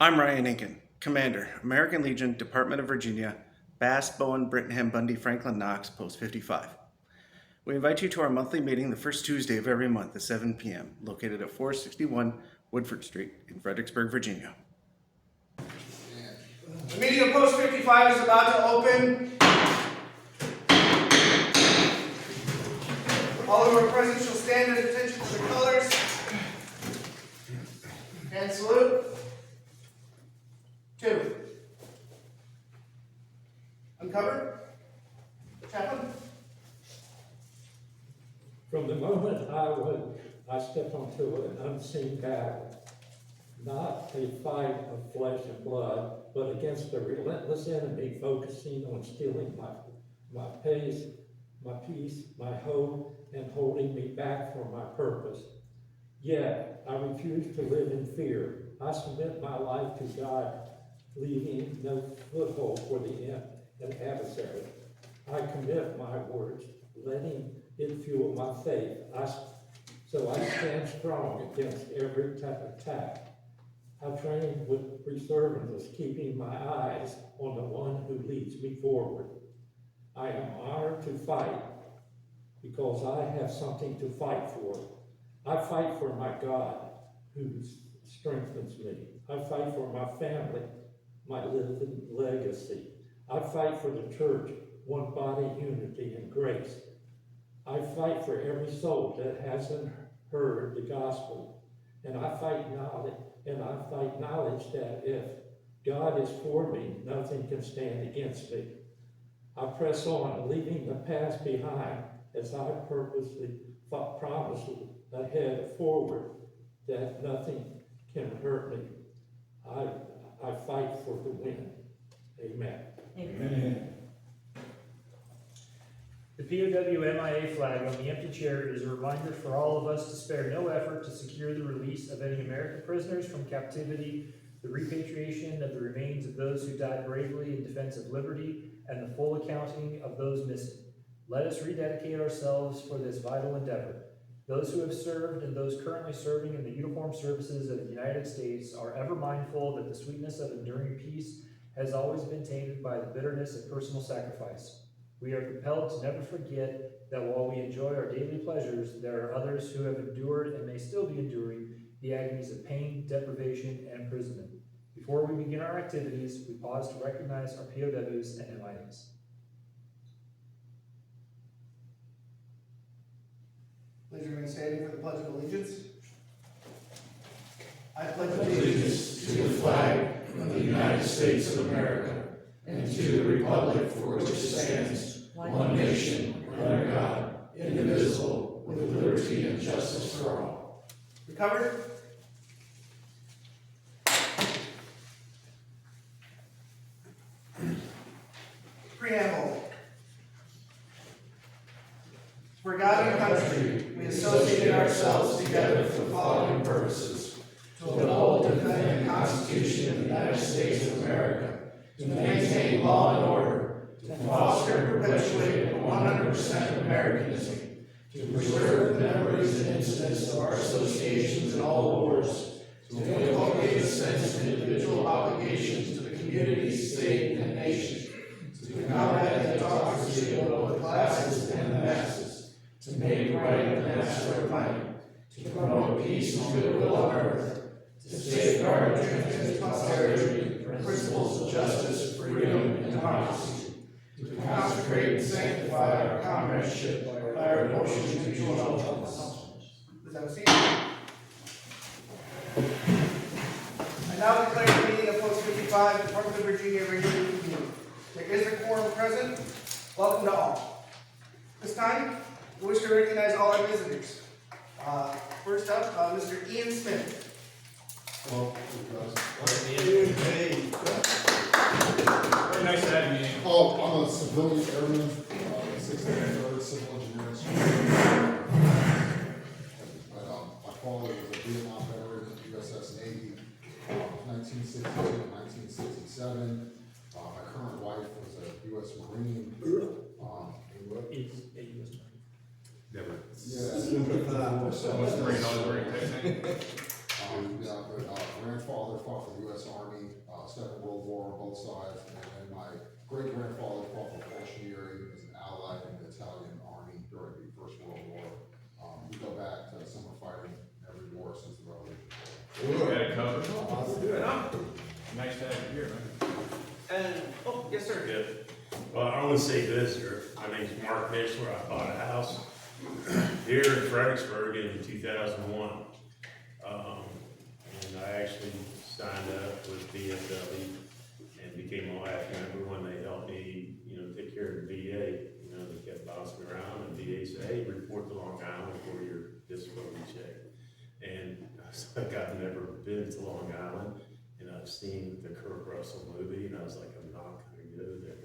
I'm Ryan Inkin, Commander, American Legion, Department of Virginia, Bass, Bowen, Brittenham, Bundy, Franklin, Knox, Post 55. We invite you to our monthly meeting the first Tuesday of every month at 7 p.m., located at 461 Woodford Street in Fredericksburg, Virginia. The meeting of Post 55 is about to open. All who are present shall stand at attention to the colors and salute. 2. Uncovered. Chaplain. From the moment I stepped onto an unseen battle, not a fight of flesh and blood, but against a relentless enemy focusing on stealing my peace, my hope, and holding me back from my purpose. Yet I refuse to live in fear. I submit my life to God, leaving no foothold for an adversary. I commit my words, letting it fuel my faith. So I stand strong against every attack. I train with perseverance, keeping my eyes on the one who leads me forward. I am honored to fight because I have something to fight for. I fight for my God who strengthens me. I fight for my family, my living legacy. I fight for the church, one body, unity, and grace. I fight for every soul that hasn't heard the gospel. And I fight knowledge that if God is for me, nothing can stand against me. I press on, leaving the past behind as I purposely promise ahead forward that nothing can hurt me. I fight for the win. Amen. Amen. The POW MIA flag on the empty chair is a reminder for all of us to spare no effort to secure the release of any American prisoners from captivity, the repatriation of the remains of those who died bravely in defense of liberty, and the full accounting of those missing. Let us rededicate ourselves for this vital endeavor. Those who have served and those currently serving in the uniformed services of the United States are ever mindful that the sweetness of enduring peace has always been tainted by the bitterness of personal sacrifice. We are compelled to never forget that while we enjoy our daily pleasures, there are others who have endured and may still be enduring the agonies of pain, deprivation, and imprisonment. Before we begin our activities, we pause to recognize our POWs and MIAs. Please remain standing for the Pledge of Allegiance. I pledge Allegiance to the flag of the United States of America and to the republic for which it stands, one nation, under God, indivisible, with liberty and justice for all. Recovered. Preamble. For God and country, we associated ourselves together for the following purposes: to uphold and defend the Constitution of the United States of America, to maintain law and order, to foster and perpetuate 100% Americanism, to preserve the memories and incidents of our associations and all wars, to inculcate a sense of individual obligations to the community, state, and nation, to combat the autocracy of both the classes and the masses, to make right the master of might, to promote peace and goodwill on earth, to safeguard and transmit posterity principles of justice, freedom, and democracy, to consecrate and sanctify our comradeship by our devotion to mutual help. Please have a seat. I now declare the meeting of Post 55, Department of Virginia, regularly convened. There is a quorum present. Welcome to all. This time, we wish to recognize all our visitors. First up, Mr. Ian Smith. Well, Hey. very nice to have you. Oh, I'm a civilian airman, 63rd Civil Engineering. My father was a Vietnam veteran of the USS Navy, 1962 to 1967. My current wife was a U.S. Marine. Is a U.S. Marine. Yeah. So much Marine, I was very technical. Yeah, but grandfather fought for the U.S. Army, Second World War on both sides, and then my great-grandfather fought for Pulsionary as an ally in the Italian Army during the First World War. We go back to summer fighting every war since the Revolution. Got it covered. Nice to have you here, man. And, oh, yes, sir. Good. Well, I want to say this here. My name's Mark Mishler. I bought a house here in Fredericksburg in 2001. And I actually signed up with VFW and became a life member when they helped me, take care of the VA. They kept bouncing around and VA said, hey, report to Long Island for your disability check. And I was like, I've never been to Long Island. And I've seen the Kurt Russell movie, and I was like, I'm not gonna go there.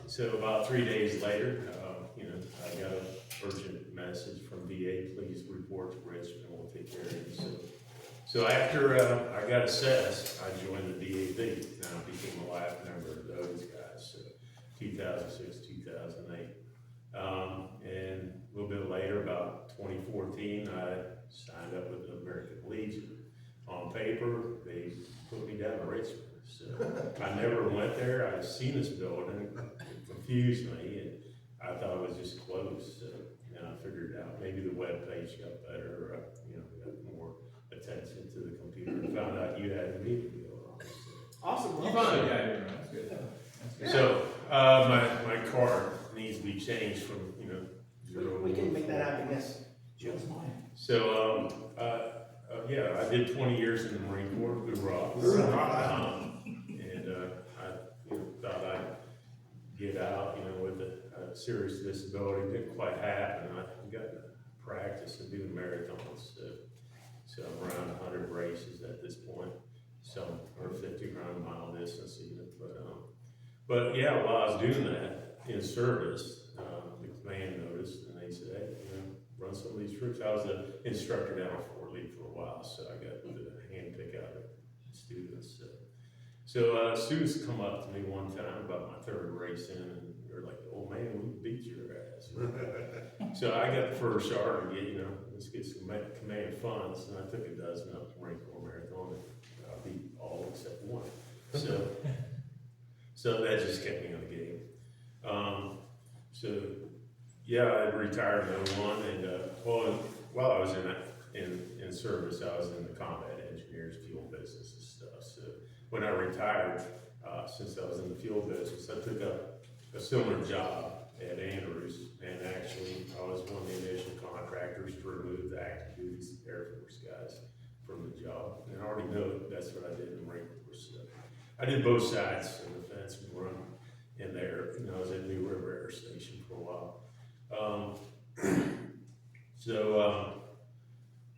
So about 3 days later, I got an urgent message from VA, please report to Richmond, we'll take care of you. So after I got assessed, I joined the DAV, and I became a life member of those guys, so 2006, 2008. And a little bit later, about 2014, I signed up with the American Legion. On paper, they put me down to Richmond. So I never went there. I've seen this building, it confused me, and I thought it was just closed. So, I figured out maybe the web page got better, or, got more attention to the computer, and found out you had a meeting going on. So. Awesome. You finally got here, man. That's good. That's good. So, my card needs to be changed from, 0 We can make that happen, yes. So, yeah, I did 20 years in the Marine Corps, hoorah. And I thought I'd get out, with a serious disability. Didn't quite happen. I got to practice and do marathons. So I'm around 100 races at this point. Some are 50-round mile distance even. But yeah, while I was doing that in service, the command noticed, and they said, hey, run some of these troops. I was an instructor down at Fort Lee for a while, so I got to hand pick out students. So students come up to me one time about my third race in, and they're like, oh man, we beat your ass. So I got the first sergeant, let's get some command funds, and I took a dozen up the Marine Corps Marathon, and I beat all except one. So that just kept me on the game. Yeah, I retired in 01, and while I was in service, I was in the combat engineers, fuel business and stuff. So when I retired, since I was in the fuel business, I took up a similar job at Andrews, and actually I was one of the initial contractors to remove the active duty Air Force guys from the job. And I already know that's what I did in the Marine Corps. So I did both sides of the fence and run in there. I was at New River Air Station for a while.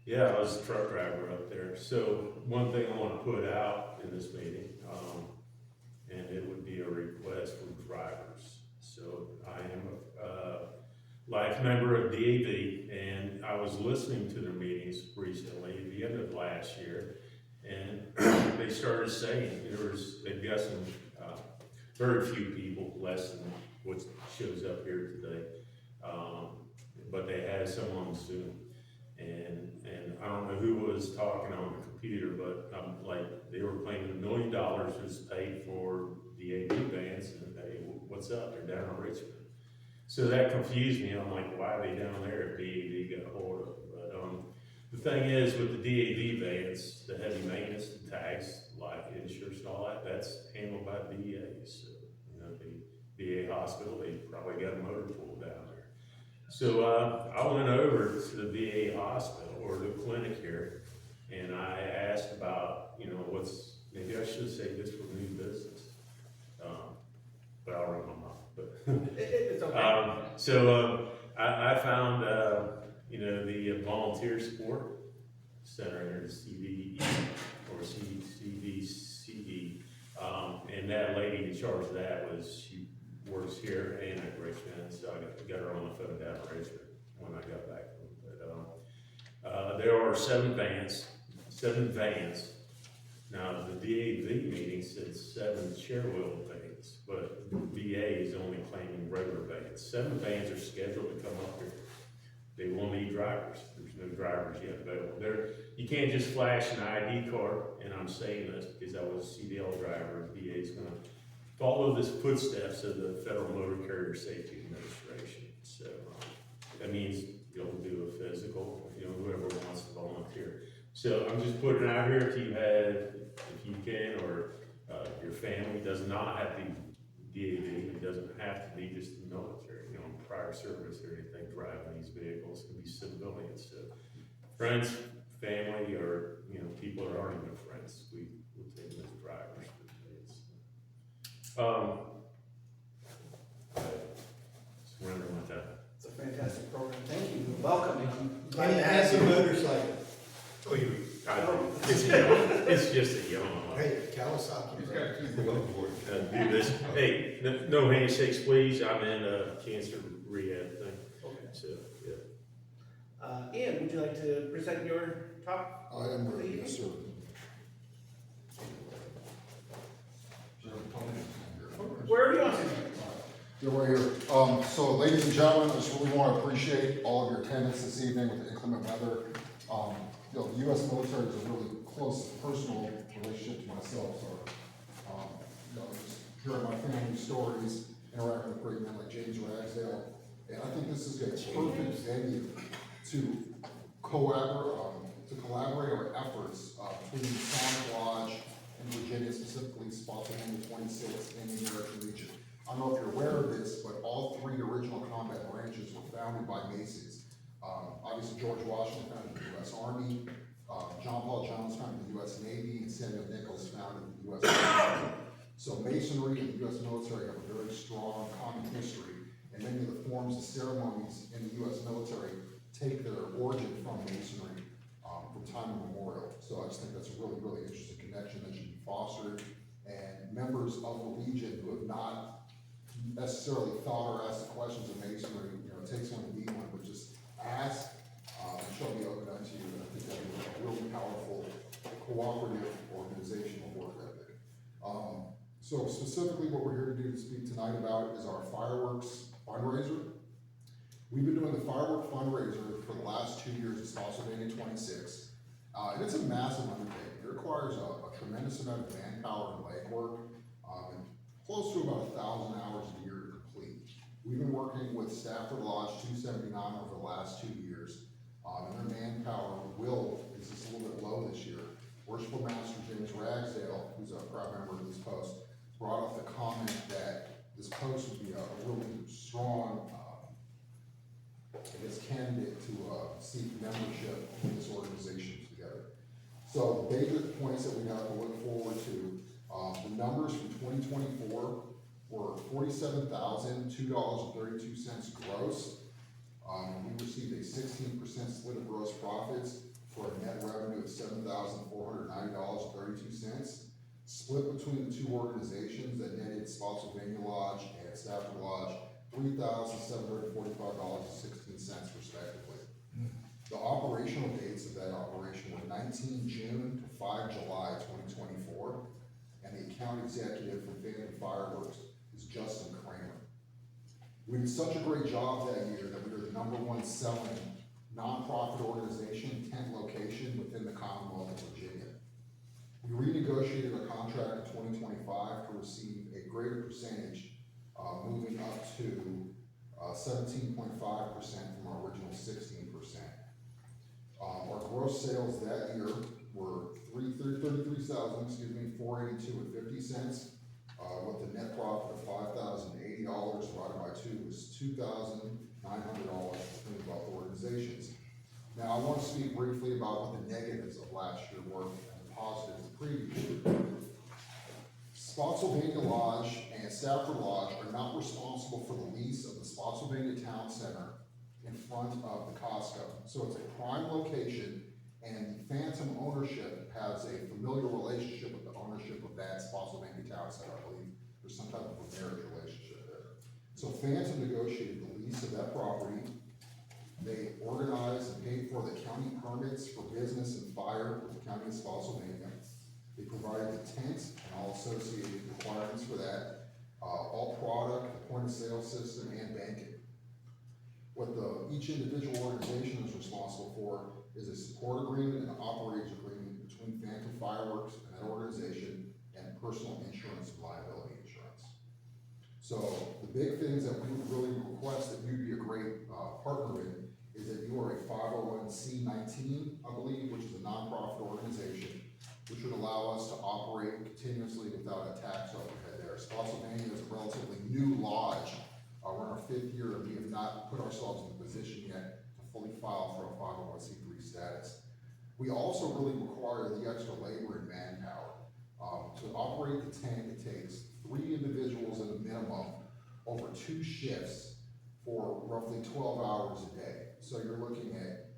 Yeah, I was a truck driver up there. So one thing I want to put out in this meeting, and it would be a request from drivers. So I am a life member of DAV, and I was listening to their meetings recently at the end of last year, and they started saying they've got some very few people, less than what shows up here today, but they had some on Zoom, and I don't know who was talking on the computer, but they were claiming $1 million was paid for the AV vans, and hey, what's up? They're down in Richmond. So that confused me. I'm like, why are they down there if DAV got a hold of them? But the thing is, with the DAV vans, the heavy maintenance, the tags, like insurance and all that, that's handled by VA. So, the VA hospital, they probably got a motor pool down there. So I went over to the VA hospital, or the clinic here, and I asked about, maybe I should say this for new business, but I'll run my mouth. But It's okay. I found, the volunteer support center here, the CVE, or CVCE, and that lady in charge of that she works here and at Richmond, so I got her on the phone down at Richmond when I got back. But there are 7 vans. Now, the DAV meeting said 7 share wheel vans, but VA is only claiming regular vans. 7 vans are scheduled to come up here. they will need drivers. There's no drivers yet available. You can't just flash an ID card, and I'm saying this because I was a CDL driver, and VA is gonna follow the footsteps of the Federal Motor Carrier Safety Administration. So, that means you'll do a physical, whoever wants to volunteer. So I'm just putting it out here, if you can, or, your family does not have to be DAV, it doesn't have to be just the military, prior service or anything driving these vehicles, it can be civilians, so friends, family, or, people that aren't even friends, we will take them as drivers. Surrender my time. It's a fantastic program. Thank you. Welcome. And he has a motorcycle. Oh, it's just a young one. Hey, Kawasaki. He's got to keep the load for it. Do this. Hey, no handshakes, please. I'm in a cancer rehab thing. Okay. So, yeah. Ian, would you like to present your talk? I am ready, yes, sir. Wherever you want to. You're right here. So ladies and gentlemen, I just really want to appreciate all of your attendance this evening with the inclement weather. The U.S. military is a really close personal relationship to myself, so, just hearing my family stories, interacting with great men like James Ragsdale, and I think this is a perfect venue to collaborate our efforts between Sonic Lodge and Virginia, specifically Spotsylvania 26 and the American Legion. I don't know if you're aware of this, but all three original combat branches were founded by Masons. Obviously, George Washington founded the U.S. Army, John Paul Jones founded the U.S. Navy, and Samuel Nichols founded the U.S. Army. So Masonry and the U.S. military have a very strong common history, and many of the forms and ceremonies in the U.S. military take their origin from Masonry from time immemorial. So I just think that's a really, really interesting connection that should be fostered, and members of the Legion who have not necessarily thought or asked the questions of Masonry, it takes one to be one, but just ask, and she'll be open unto you, and I think that'd be a really powerful, cooperative, organizational work ethic. So specifically what we're here to do to speak tonight about is our fireworks fundraiser. We've been doing the firework fundraiser for the last 2 years at Spotsylvania 26, and it's a massive undertaking. It requires a tremendous amount of manpower and legwork, and close to about 1,000 hours a year to complete. We've been working with Stafford Lodge 279 over the last 2 years, and their manpower is just a little bit low this year. Worshipful Master James Ragsdale, who's a proud member of this post, brought up the comment that this post would be a really strong, candidate to seek membership in this organization together. So basic points that we have to look forward to. The numbers for 2024 were $47,002.32 gross. We received a 16% split of gross profits for a net revenue of $7,490.32. Split between the two organizations that netted Spotsylvania Lodge and Stafford Lodge $3,745.16 respectively. The operational dates of that operation were 19 June to 5 July 2024, and the account executive from Phantom Fireworks is Justin Kramer. We did such a great job that year that we were the #1 selling nonprofit organization tent location within the Commonwealth of Virginia. We renegotiated our contract in 2025 to receive a greater percentage, moving up to 17.5% from our original 16%. Our gross sales that year were $33,482.50, with a net profit of $5,080 divided by 2 was $2,900 between both organizations. Now I want to speak briefly about what the negatives of last year were and the positives of the previous year. Spotsylvania Lodge and Stafford Lodge are not responsible for the lease of the Spotsylvania Town Center in front of the Costco. So it's a prime location, and the Phantom ownership has a familiar relationship with the ownership of that Spotsylvania Town Center. I believe there's some type of a marriage relationship there. So Phantom negotiated the lease of that property. They organized and paid for the county permits for business and fire with the county of Spotsylvania. They provided the tent and all associated requirements for that, all product, the point of sale system, and banking. What each individual organization is responsible for is a support agreement and an operator's agreement between Phantom Fireworks and that organization and personal insurance and liability insurance. So the big things that we would really request that you'd be a great partner in is that you are a 501c19, I believe, which is a nonprofit organization, which would allow us to operate continuously without a tax overhead there. Spotsylvania is a relatively new lodge. We're in our 5th year, and we have not put ourselves in the position yet to fully file for a 501c3 status. We also really require the extra labor and manpower. To operate the tank, it takes 3 individuals at a minimum over 2 shifts for roughly 12 hours a day. So you're looking at,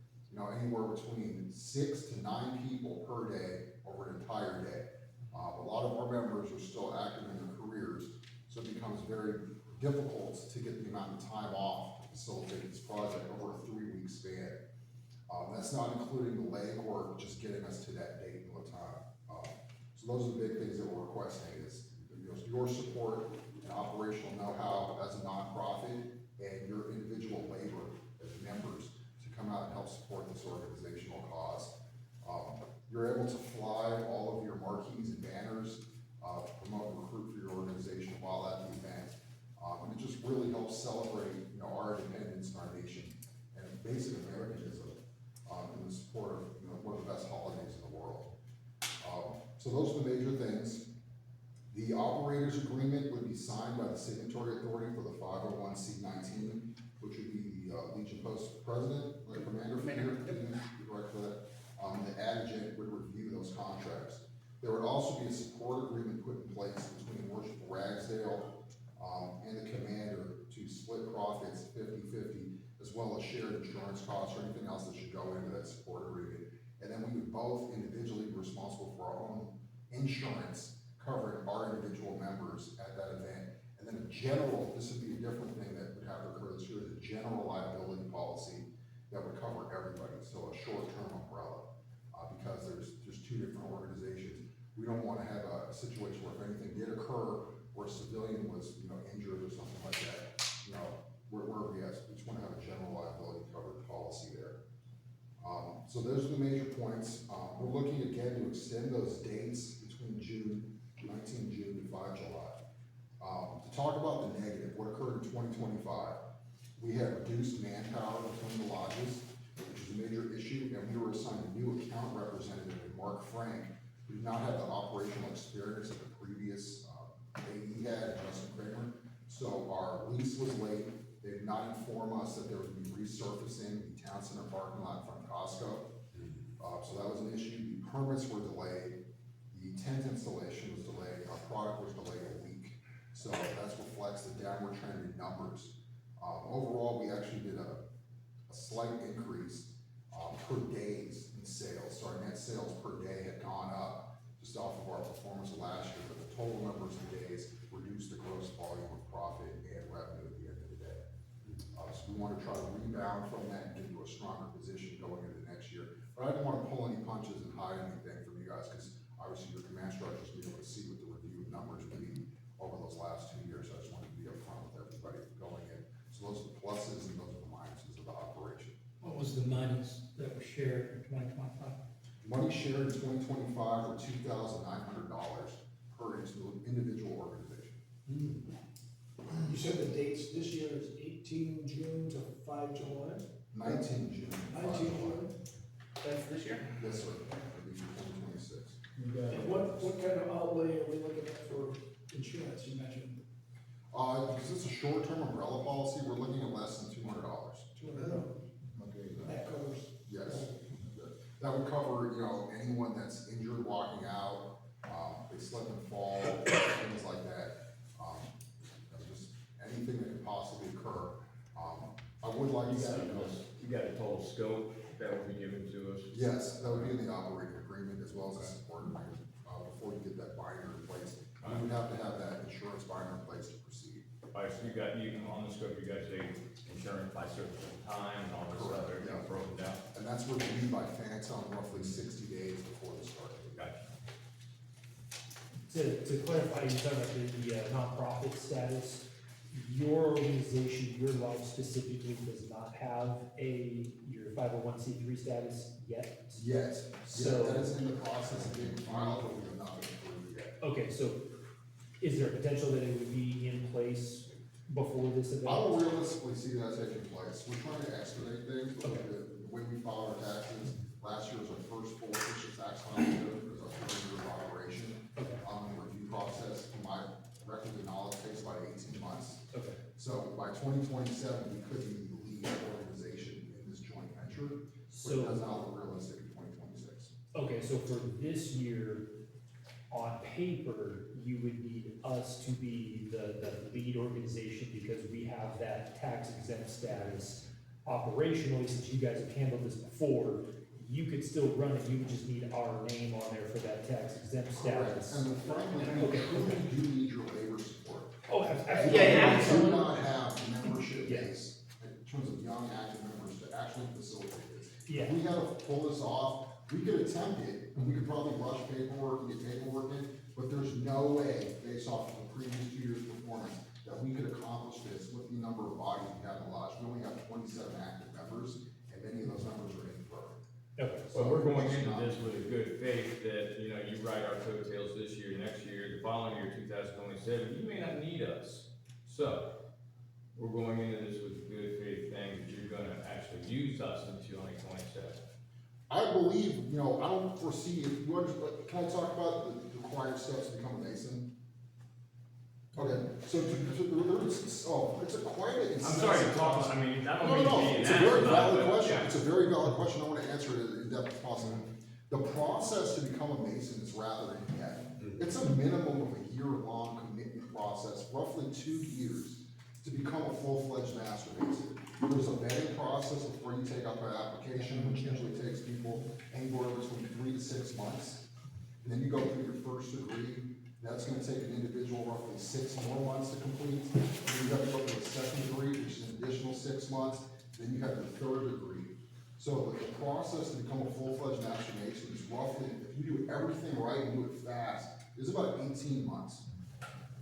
anywhere between 6 to 9 people per day over an entire day. A lot of our members are still active in their careers, so it becomes very difficult to get the amount of time off to facilitate this project over a 3-week span. That's not including the legwork, just getting us to that date and the time. So those are the big things that we're requesting is your support and operational know-how as a nonprofit and your individual labor as members to come out and help support this organizational cause. You're able to fly all of your marquees and banners, promote and recruit for your organization while at the event. And it just really helps celebrate, our independence in our nation and basic Americanism, in the support of, one of the best holidays in the world. So those are the major things. The operator's agreement would be signed by the signatory authority for the 501c19, which would be the Legion Post President, or Commander. You're right for that. The adjutant would review those contracts. There would also be a support agreement put in place between Worshipful Ragsdale and the commander to split profits 50-50, as well as shared insurance costs or anything else that should go into that support agreement. And then we would both individually be responsible for our own insurance covering our individual members at that event. And then a general, this would be a different thing that would have to occur this year, is a general liability policy that would cover everybody, so a short-term umbrella. Because there's 2 different organizations. We don't want to have a situation where if anything did occur where a civilian was, injured or something like that, we just want to have a general liability covered policy there. So those are the major points. We're looking again to extend those dates between 19 June to 5 July. To talk about the negative, what occurred in 2025, we had reduced manpower between the lodges, which is a major issue, and we were assigned a new account representative, Mark Frank, who did not have the operational experience that the previous AE had, Justin Kramer. So our lease was late. They did not inform us that there would be resurfacing the town center parking lot from Costco. So that was an issue. The permits were delayed. The tent installation was delayed. Our product was delayed a week. So that reflects the downward trend in numbers. Overall, we actually did a slight increase per days in sales. So our net sales per day had gone up just off of our performance of last year, but the total numbers of days reduced the gross volume of profit and revenue at the end of the day. So we want to try to rebound from that and get into a stronger position going into the next year. But I didn't want to pull any punches and hide anything from you guys, because obviously your command structures will be able to see what the review of numbers will be over those last 2 years. So I just wanted to be upfront with everybody going in. So those are the pluses and those are the minuses of the operation. What was the monies that were shared in 2025? Money shared in 2025 were $2,900 per individual organization. You said the dates this year is 18 June to 5 July? 19 June. 19 June? That's this year? Yes, sir. That'd be for 2026. And what kind of outlay are we looking at for insurance, you mentioned? Because it's a short-term umbrella policy, we're looking at less than $200. $200. Okay. That covers. Yes. That would cover, anyone that's injured walking out, they slip and fall, things like that. Just anything that could possibly occur. I would like to see. You got a total scope that would be given to us? Yes, that would be in the operating agreement as well as the support agreement. Before you get that binder in place, you would have to have that insurance binder in place to proceed. Alright, so you on the scope, you guys say insurance by certain time and all this stuff, Correct, everything yeah. broken down? And that's reviewed by Phantom roughly 60 days before the start date. Gotcha. To clarify, you're talking about the nonprofit status, your organization, your lodge specifically does not have your 501c3 status yet? Yes, So- that is in the process of being filed, but we have not been approved yet. Okay, so is there a potential that it would be in place before this event? I don't realistically see that taking place. We're trying to expedite things, but Okay. the way we file our taxes, last year was our first full official tax filing year because our first year of operation. Okay. The review process, from my record of knowledge, takes about 18 months. Okay. So by 2027, we could be the lead organization in this joint venture, which So- does not look realistic in 2026. Okay, so for this year, on paper, you would need us to be the lead organization because we have that tax exempt status operationally, since you guys have handled this before. You could still run it, you would just need our name on there for that tax exempt status. And frankly, we Okay. truly do need your labor support. Oh, We absolutely. do not have the membership Yeah. base in terms of young active members to actually facilitate this. Yeah. If we had to pull this off, we could attempt it, and we could probably rush paperwork and get paperwork in, but there's no way, based off of the previous 2 years' performance, that we could accomplish this with the number of bodies we have in the lodge. We only have 27 active members, and many of those members are in the program. Okay, So we're going into this with a good faith that, you know, you ride our coattails this year, next year, the following year, 2027, you may not need us. So, we're going into this with a good faith thing that you're gonna actually use us in 2027. I believe, you know, I don't foresee, if you can I talk about the required steps to become a Mason? Okay, so it's a quite an. I'm sorry to talk, I mean, I don't No, mean no, to no, be an it's a ass very about it, valid but question, yeah. it's a very valid question, I wanna answer it as in depth as possible. The process to become a Mason is rather in-depth. It's a minimum of a year-long commitment process, roughly 2 years, to become a full-fledged master Mason. There's a vetting process before you take up an application, which usually takes people anywhere between 3 to 6 months. And then you go through your first degree, that's gonna take an individual roughly 6 more months to complete. Then you have to go to the second degree, which is an additional 6 months, then you have the third degree. So the process to become a full-fledged master mason is roughly, if you do everything right and do it fast, is about 18 months.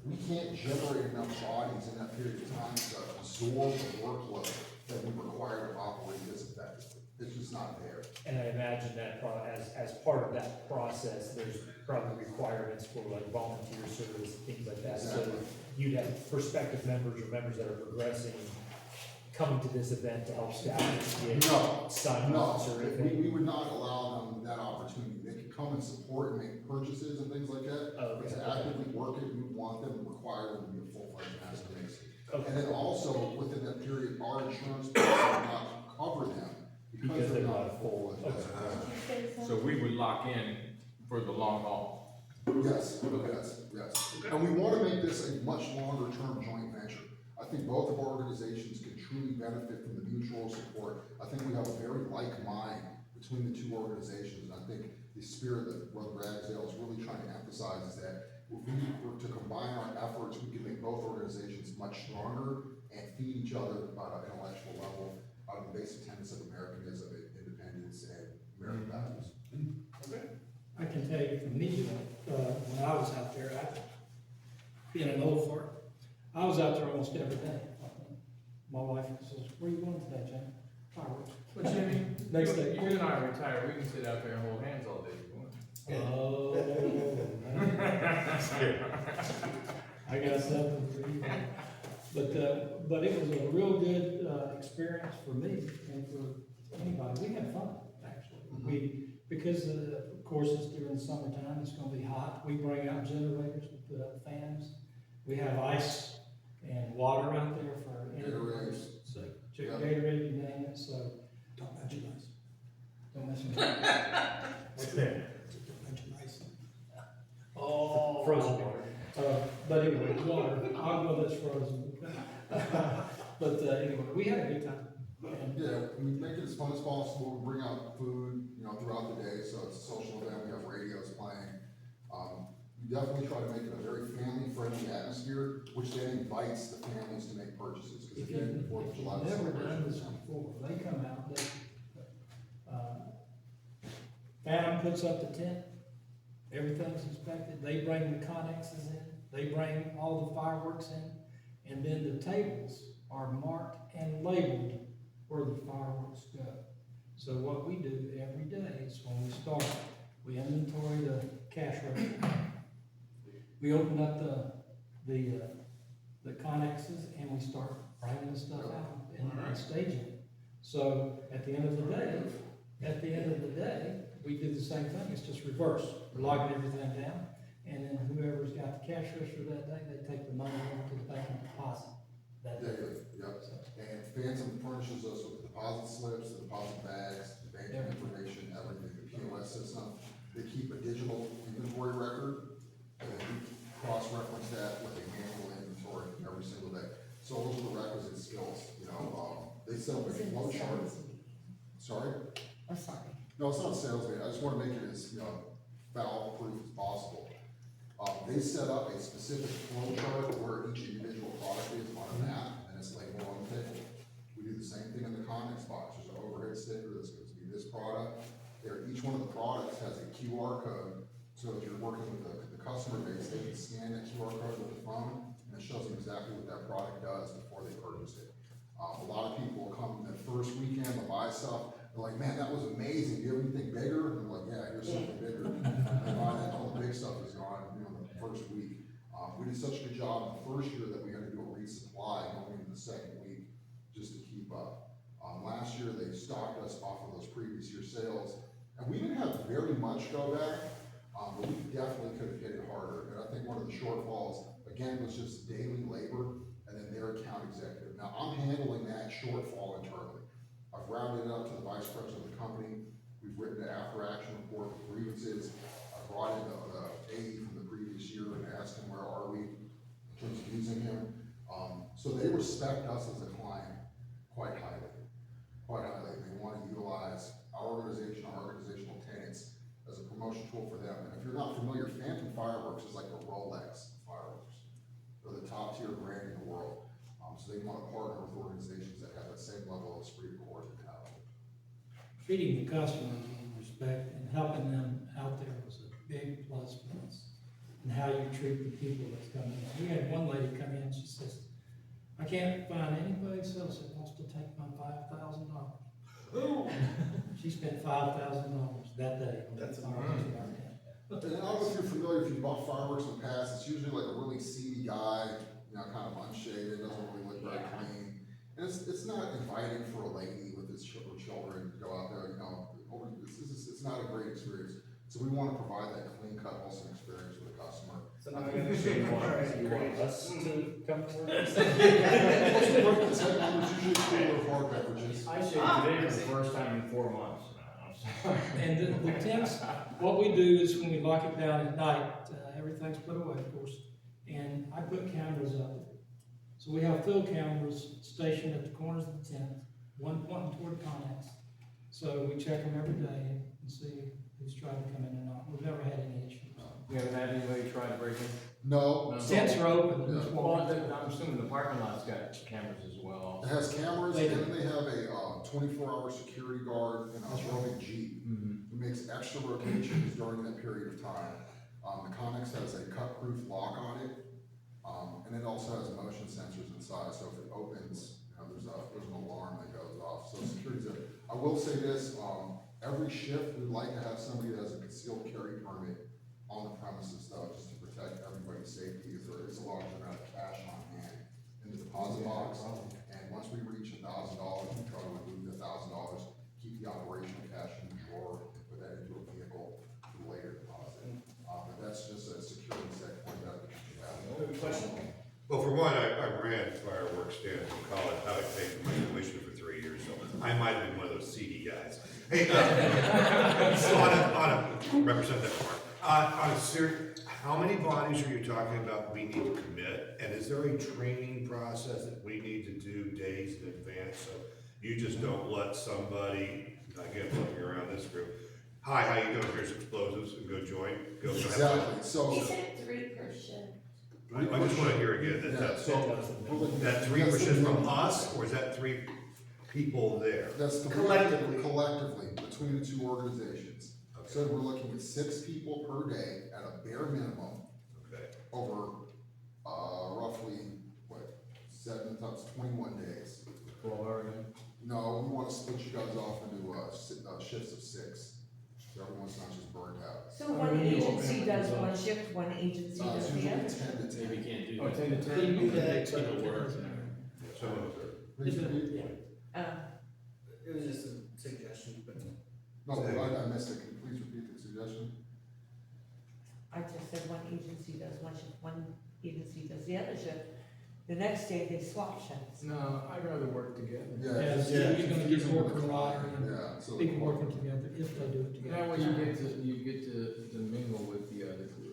We can't generate enough bodies in that period of time to absorb the workload that we require to operate this effectively. It's just not there. and I imagine that as part of that process, there's probably requirements for like volunteer service, things like that. So Exactly. you'd have prospective members or members that are progressing, coming to this event to help staff get No, sign-offs or we anything. would not allow them that opportunity. They could come and support and make purchases and things like that. Oh, But okay. to actively work it, we want them and require them to be a full-fledged master mason. Okay. And then also, within that period, our insurance policy will not cover them because they're not a full-fledged master mason. So we would lock in for the long haul. Yes, yes. And we want to make this a much longer-term joint venture. I think both of our organizations can truly benefit from the mutual support. I think we have a very like mind between the two organizations. And I think the spirit that Brother Ragsdale is really trying to emphasize is that if we were to combine our efforts, we can make both organizations much stronger and feed each other on an intellectual level out of the basic tenets of Americanism, independence, and American values. I can tell you from me, when I was out there, being an old fart, I was out there almost every day. My wife says, "Where are you going today, Jim?" Fireworks. But Jimmy, Next day. you and I are retired, we can sit out there and hold hands all day if you want. Oh. I got something for you. But it was a real good, experience for me and for anybody. We had fun, actually. Because of course it's during the summertime, it's gonna be hot. We bring out generators with fans. We have ice and water out there for Gatorade. So, Gatorade, you name it, so. Don't mention ice. Don't mention ice. Oh. Frozen water. But anyway, water, agua that's frozen. But anyway, we had a good time. And, Yeah, we make it as fun as possible, we bring out food, you know, throughout the day, so it's a social event, we have radios playing. We definitely try to make it a very family-friendly atmosphere, which then invites the families to make purchases, because If again, you've 4th of July. is never done celebration. this before, they come out, Phantom puts up the tent, everything's inspected, they bring the connexes in, they bring all the fireworks in, And then the tables are marked and labeled where the fireworks go. So what we do every day is when we start, we inventory the cash register. We open up the connexes and we start writing the stuff out and staging it. So at the end of the day, we do the same thing, it's just reverse. We're logging everything down, and then whoever's got the cash register that day, they take the money over to the bank and deposit that day. Daily, yep. And Phantom furnishes us with deposit slips, the deposit bags, the banking information, everything, the POS system. They keep a digital inventory record, and then we cross-reference that with a manual inventory every single day. So those are the requisite skills, you know, they set up a flow chart. Sorry? I'm sorry. No, it's not a sales meeting, I just wanna make it as, you know, foul-proof as possible. They set up a specific flow chart where each individual product is on a map, and it's labeled on the table. We do the same thing in the Connex box, there's an overhead sticker that's supposed to be this product. There, each one of the products has a QR code, so if you're working with the customer base, they can scan that QR code with the phone, and it shows them exactly what that product does before they purchase it. A lot of people will come that first weekend, they'll buy stuff, they're like, man, that was amazing, do you have anything bigger? And I'm like, yeah, here's something bigger. And then by then, all the big stuff is gone, you know, in the first week. We did such a good job in the first year that we had to do a resupply going into the second week, just to keep up. Last year, they stocked us off of those previous year sales, and we didn't have very much go back, but we definitely could have hit it harder. And I think one of the shortfalls, again, was just daily labor, and then their account executive. Now, I'm handling that shortfall internally. I've rounded it up to the vice president of the company. We've written the after-action report with grievances. I brought in the AE from the previous year and asked him, where are we in terms of using him? So they respect us as a client quite highly. They want to utilize our organization, our organizational tenants as a promotion tool for them. And if you're not familiar, Phantom Fireworks is like the Rolex of fireworks. They're the top tier brand in the world. So they want to partner with organizations that have that same level of esprit de corps and talent. Treating the customers with respect and helping them out there was a big plus for us. And how you treat the people that's coming in. We had one lady come in, she says, I can't find anybody else that wants to take my $5,000. She spent $5,000 that day. That's amazing. And I don't know if you're familiar, if you bought fireworks in the past, it's usually like a really seedy guy, you know, kind of unshaved, doesn't really look very clean. And it's not inviting for a lady with his children to go out there, you know, it's not a great experience. So we want to provide that clean cut, wholesome experience for the customer. So now you want us to come to work? It's usually cooler hard beverages. I shaved today for the first time in 4 months. And the temps, what we do is when we lock it down at night, everything's put away, of course, and I put cameras up. So we have field cameras stationed at the corners of the tent, one pointing toward the Connex. So we check them every day and see who's trying to come in or not. We've never had any issues. You haven't had anybody try to break in? No. Tents are open. Yeah. just Well, walk in. I'm assuming the parking lot's got cameras as well. It has cameras, They and do. then they have a 24-hour security guard and a roving Jeep. Mm-hmm. Who makes extra rotations during that period of time. The Connex has a cut-proof lock on it, and it also has motion sensors inside, so if it opens, you know, there's an alarm that goes off, so security's there. I will say this, every shift, we'd like to have somebody that has a concealed carry permit on the premises though, just to protect everybody's safety, because there is a large amount of cash on hand in the deposit box. And once we reach $1,000, we try to remove the $1,000, keep the operational cash in the drawer, and put that into a vehicle for later deposit. But that's just a security check point that we should have. Well, for one, I ran fireworks stands in college. I would pay for my tuition for 3 years, so I might have been one of those seedy guys. Hey, so Representative Mark, on a serious, how many bodies are you talking about we need to commit? And is there a training process that we need to do days in advance? So you just don't let somebody, again, looking around this group, hi, how you doing? Here's explosives, and go join, go have fun. Exactly, so. He said 3 per shift. I just want to hear again, Yeah, that's, so. we're looking- that 3% from us, or is that 3 people there? That's the. Collectively. Collectively, between the two organizations. So we're looking at 6 people per day at a bare minimum Okay. over, roughly, what, wanna split you guys off into, shifts of 6, so everyone's not just burned out. So one agency does one shift, one agency does It's the usually other. 10 to 10. Maybe can't do Oh, that. 10 to 10? Couldn't do that, It's gonna work. So, Please repeat. Yeah. It was just a suggestion, but. No, I missed it. Can you please repeat the suggestion? I just said one agency does one shift, one agency does the other shift. The next day they swap shifts. No, I'd rather work together. Yeah, so Yeah. you're gonna get more camaraderie and Yeah, so. people working together if they do it together. That way you get to mingle with the other group.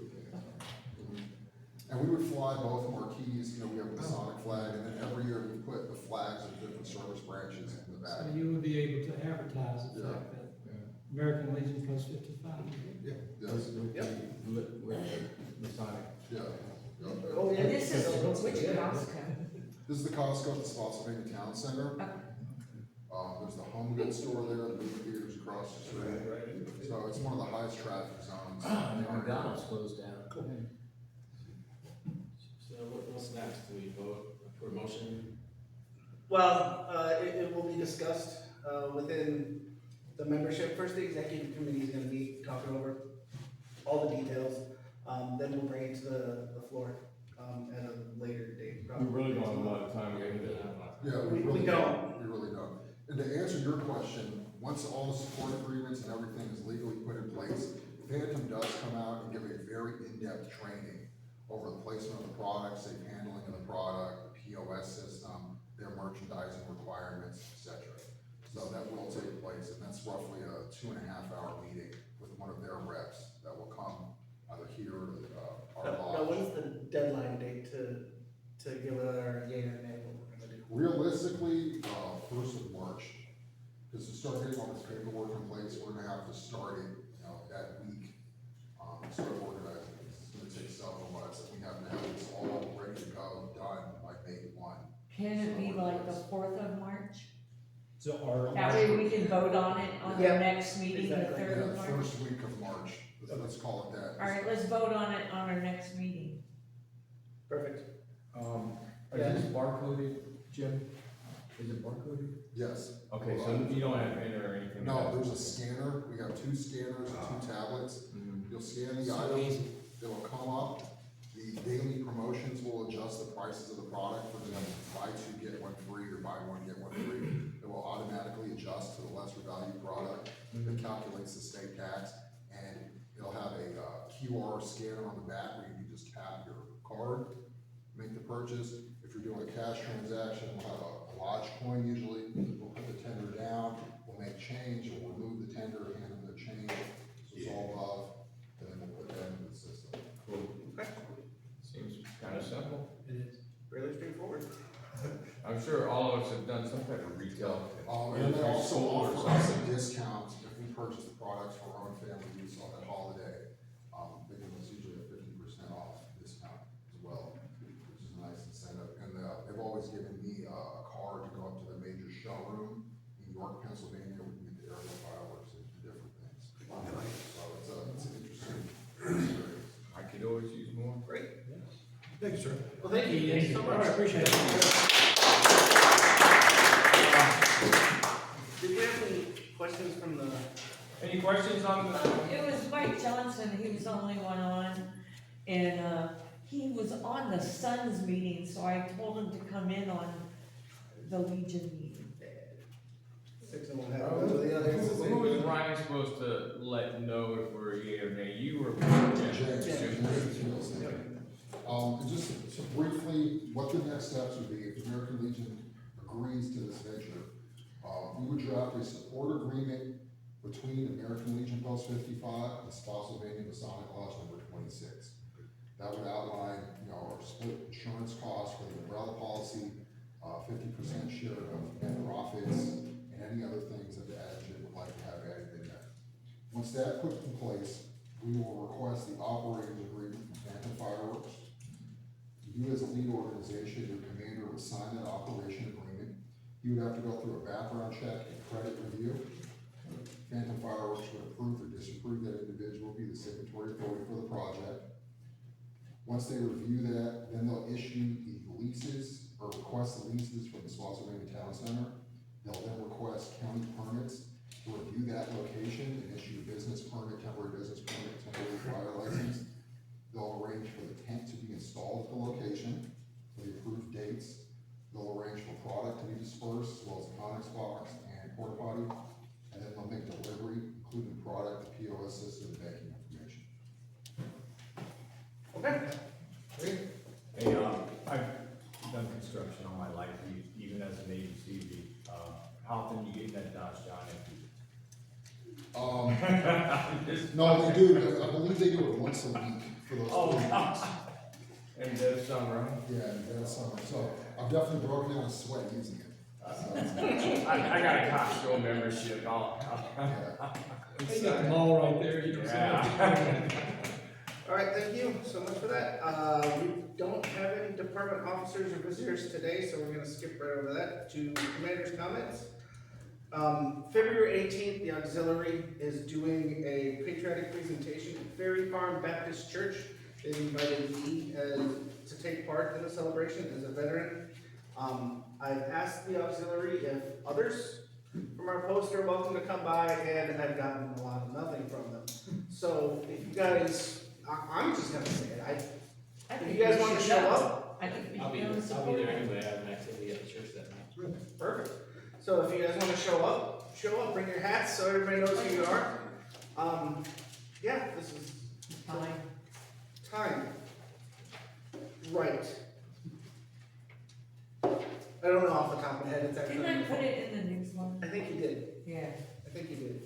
And we would fly both marquees, we have the Masonic flag, and then every year we put the flags of different service branches in the back. So you would be able to advertise the fact that American Legion Post 55. Yes, With the Masonic. yeah. Oh, And this is, which Costco? This is the Costco at the Spotsylvania Town Center. There's the Home Goods store there, the movie theaters across the street. So it's one of the highest traffic zones. McDonald's closed down. So what's next? Do we vote for a motion? Well, it will be discussed, within the membership. First, the executive committee is gonna be talking over all the details. Then we'll bring it to the floor, at a later date. We probably. really don't have a lot of time to get into that. Yeah, We really don't. We really don't. And to answer your question, once all the support agreements and everything is legally put in place, Phantom does come out and give a very in-depth training over the placement of the product, safe handling of the product, the POS system, their merchandising requirements, etc. So that will take place, and that's roughly a 2.5-hour meeting with one of their reps that will come either here or our Now, lodge. when's the deadline date to give our yay or nay what we're gonna do? Realistically, 1st of March, because to start getting all this paperwork in place, we're gonna have to start it, that week. Start organizing, it's gonna take several months, and we have to have this all ready to go, done by May 1. Can it be like the 4th of March? So our. That way we can vote on it on the Yeah, next meeting, the exactly. 3rd Yeah, of March? first week of March, let's call it that. All right, let's vote on it on our next meeting. Perfect. Are these barcoded, Jim? Is it barcoded? Yes. Okay, so you don't have to enter or anything? No, there's a scanner, we have 2 scanners and 2 tablets. Mhm. You'll scan the items, it'll come up, the daily promotions will adjust the prices of the product, for example, buy 2, get 1 free, or buy 1, get 1 free. It will automatically adjust to the lesser value product, that calculates the state tax, and it'll have a QR scanner on the back where you can just tap your card, make the purchase. If you're doing a cash transaction, we'll have a lodge coin usually, we'll put the tender down, we'll make change, we'll remove the tender, hand them the change, so it's all above, and then we'll put that into the system. Cool. Seems kind of simple. It is. Really straightforward. I'm sure all of us have done some type of retail. And they also offer us a discount if we purchase the products for our own family use on that holiday. They give us usually a 50% off discount as well, which is a nice incentive. And they've always given me a card to go up to the major showroom in York, Pennsylvania, we can get the aerial fireworks and different things. So it's an interesting experience. I could always use more. Great. thank you, sir. Well, thank you so much. Appreciate it. Did we have any questions from the? Any questions on the? It was Mike Johnson, he was the only one on, and, he was on the Suns meeting, so I told him to come in on the Legion meeting. 6 and 1 half, the others. Who is Ryan supposed to let know if we're a yea or nay? You or James. And just so briefly, what the next steps would be if the American Legion agrees to this venture. We would draft a support agreement between American Legion Post 55 and Spotsylvania Masonic Lodge number 26. That would outline, our split insurance costs for the umbrella policy, 50% share of net profits, and any other things that the adjutant would like to have added in there. Once that's put in place, we will request the operating agreement from Phantom Fireworks. You as a lead organization, your commander would sign that operation agreement. You would have to go through a background check and credit review. Phantom Fireworks would approve or disapprove that individual, be the signatory authority for the project. Once they review that, then they'll issue the leases or request the leases from the Spotsylvania Town Center. They'll then request county permits to review that location and issue a business permit, temporary business permit, temporary fire license. They'll arrange for the tent to be installed at the location for the approved dates. They'll arrange for product to be dispersed, as well as a Conex box and porta potty. And then they'll make delivery, including product, the POS system, and banking information. Okay. Great. Hey, I've done construction all my life, even as an agency. How often you get that Dodge John empty? No, they do, I believe they do it once a week for those 4 weeks. And dead summer, huh? Yeah, and that's summer, so I've definitely broken out a sweat using it. I got a Costco membership, Yeah. They got them all right there, you know. Yeah. All right, thank you so much for that. We don't have any department officers or visitors today, so we're gonna skip right over that to commander's comments. February 18th, the auxiliary is doing a patriotic presentation at Ferry Farm Baptist Church. They invited me to take part in the celebration as a veteran. I've asked the auxiliary if others from our post are welcome to come by, and I've gotten a lot of nothing from them. So if you guys, I'm just gonna say it, if you guys want to show up, I think we I'll be should go there, support. I'll be there anyway, I have an activity at the church that night. perfect. So if you guys want to show up, bring your hats so everybody knows who you are. Yeah, this is time. Right. I don't know off the top of my head, it's actually. Didn't I put it in the news one? I think you did. Yeah. I think you did.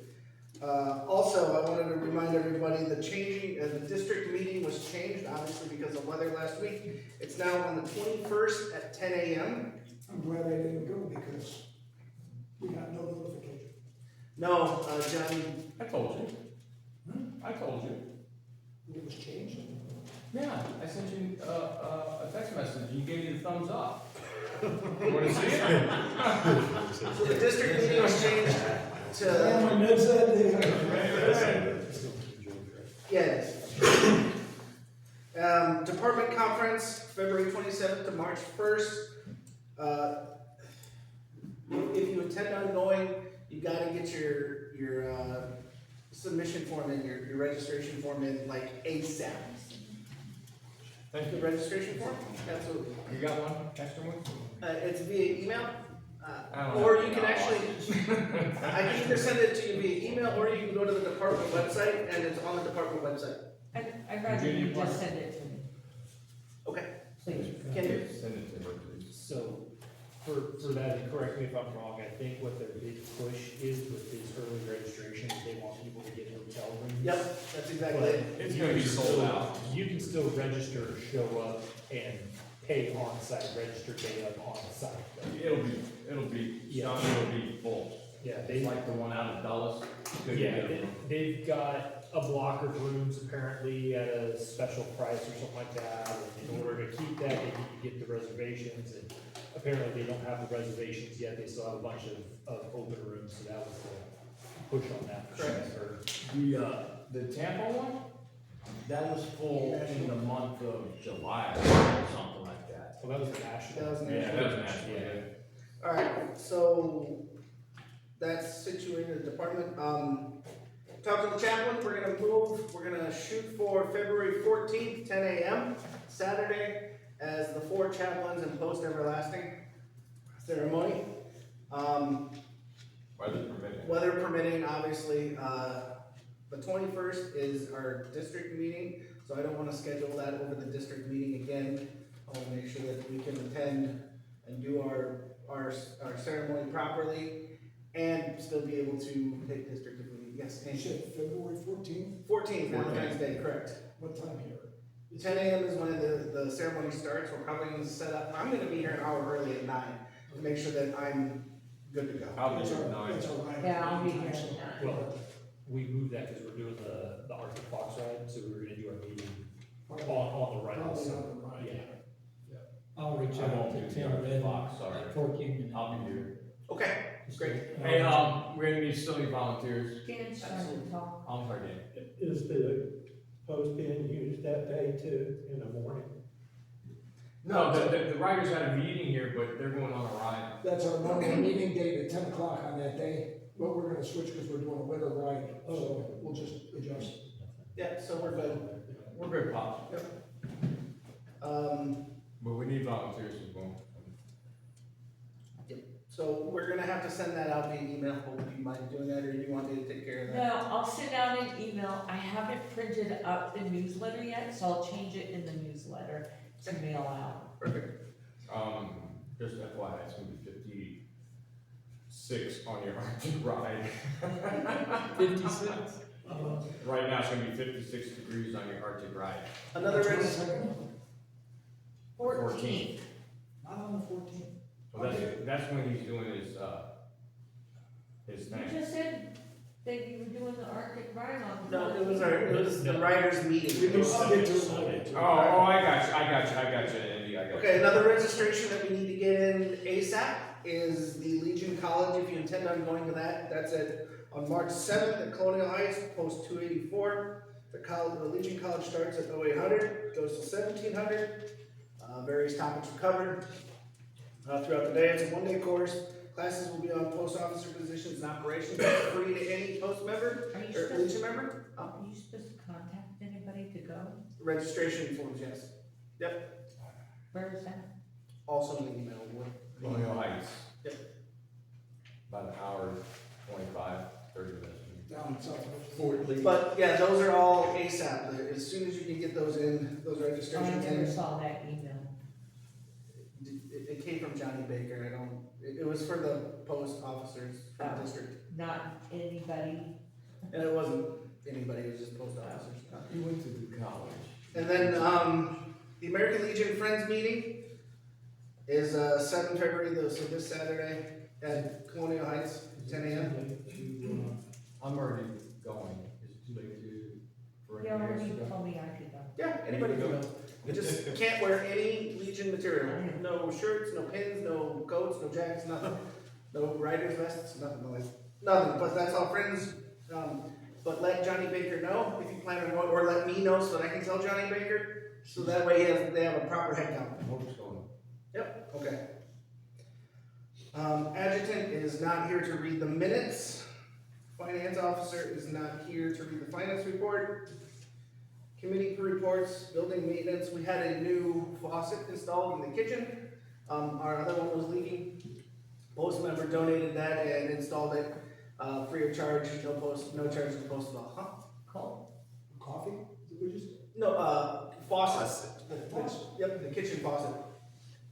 Also, I wanted to remind everybody the district meeting was changed, obviously because of weather last week. It's now on the 21st at 10 a.m. I'm glad I didn't go because we got no notification. No, Johnny, I told you. I told you. It was changed. Yeah, I sent you a text message, you gave me the thumbs up. Want to see it? so the district meeting was changed to, My meds that day. yes. Department conference, February 27th to March 1st. If you intend on going, you gotta get your submission form in, your registration form in like ASAP. Thank The you. registration form? Absolutely. You got one, extra one? It's via email, I don't or have you can email. actually, I can either send it to you via email, or you can go to the department website, and it's on the department website. I'd rather you just send it to me, Okay. please. Can you? Send it to her, please. So, for that, and correct me if I'm wrong, I think what their big push is with these early registrations, they want people to get hotel rooms. Yep, that's exactly But it. It's gonna be sold out. You can still register, show up, and pay on site, register day of on site. It'll be, Yeah. it'll be full. Yeah, It's like the one out of Dulles. Couldn't Yeah, get them. they've got a block of rooms apparently at a special price or something like that. And in order to keep that, they need to get the reservations, and apparently they don't have the reservations yet. They still have a bunch of open rooms, so that was the push on that. for sure. The Tampa one, that was full in the month of July or something like that. So that was the national. That was an Yeah, issue. that was national, yeah. All right, so that's situated in the department. Talk to the chaplain, we're gonna shoot for February 14th, 10 a.m., Saturday, as the 4 chaplains and post-everlasting ceremony. Weather permitting. Weather permitting, obviously, the 21st is our district meeting, so I don't wanna schedule that over the district meeting again. I wanna make sure that we can attend and do our ceremony properly, and still be able to take district if we need. Yes, You and said February 14th, 14th, Valentine's Day, correct. what time here? 10 a.m. is when the ceremony starts. We're probably gonna set up, I'm gonna be here an hour early at 9, to make sure that I'm good to go. I'll be That's at all- 9. that's all right. Yeah, I'll be here. Well, we moved that because we're doing the Arctic Fox ride, so we were gonna do our meeting on the right. Probably So, on the right. yeah. I'll reach I out won't to do Tim the Red Fox, sorry. at Fort Union. I'll be here. Okay, great. Hey, we're gonna need still need volunteers. Dan's trying to talk. I'm sorry, Dan. Is the post being used that day too, in the morning? No, the writers had a meeting here, but they're going on a ride. That's our normal meeting date at 10 o'clock on that day, but we're gonna switch because we're doing a winter ride, so we'll just adjust. Yeah, so we're good. We're good, Pop. But we need volunteers as well. So we're gonna have to send that out via email. Hope you mind doing that, or do you want me to take care of that? No, I'll send out an email. I haven't printed up the newsletter yet, so I'll change it in the newsletter to mail out. Perfect. Just FYI, it's gonna be 56 on your Arctic ride. 56? Right now, it's gonna be 56 degrees on your Arctic ride. Another registration. 14th. Not on the 14th. Well, that's when he's doing his You thing. just said that you were doing the Arctic ride on. No, it was the writers' meeting. We will get to it. Oh, I got you, Andy, I got you. Okay, another registration that we need to get in ASAP is the Legion College. If you intend on going to that, that's on March 7th at Colonial Heights, post 284. The Legion College starts at 0800, goes to 1700. Various topics are covered throughout the day. It's a one-day course. Classes will be on post officer positions and operations. It's free to any post member Are you or supposed, Legion member. are you supposed to contact anybody to go? Registration forms, yes. Yep. Where is that? Also in the email. Colonial Heights. Yep. About an hour, 25, 30 minutes. Down south of Fort Lee. But yeah, those are all ASAP. As soon as you can get those in, those I registrations never in. saw that email. It came from Johnny Baker. It was for the post officers from the district. Not anybody. And it wasn't anybody, it was just post officers. He went to the college. And then, the American Legion Friends meeting is, 7 February, so this Saturday at Colonial Heights, 10 a.m. I'm already going. Is it too late for You anybody else already to go? told me I could go. Yeah, anybody can go. You just can't wear any Legion material. No shirts, no pins, no coats, no jackets, nothing. No riders vests, nothing like, nothing, but that's all friends. But let Johnny Baker know if you plan on going, or let me know so that I can tell Johnny Baker, so that way they have a proper head count. We're just going. Yep, okay. Adjutant is not here to read the minutes. Finance officer is not here to read the finance report. Committee reports, building maintenance, we had a new faucet installed in the kitchen. Our other one was leaking. Post member donated that and installed it, free of charge, no charge to post at all, huh? Cool. Coffee? Is that what you said? No, faucet. Yep, the kitchen faucet.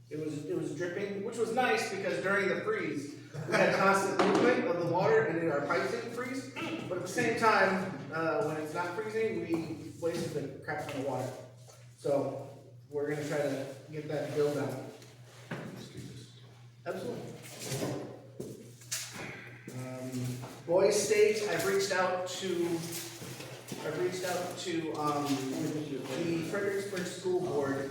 It was dripping, which was nice because during the freeze, we had constant movement of the water and our pipes didn't freeze. But at the same time, when it's not freezing, we wasted the crap ton of water. So we're gonna try to get that bill down. Absolutely. Boys State, I've reached out to the Fredericksburg School Board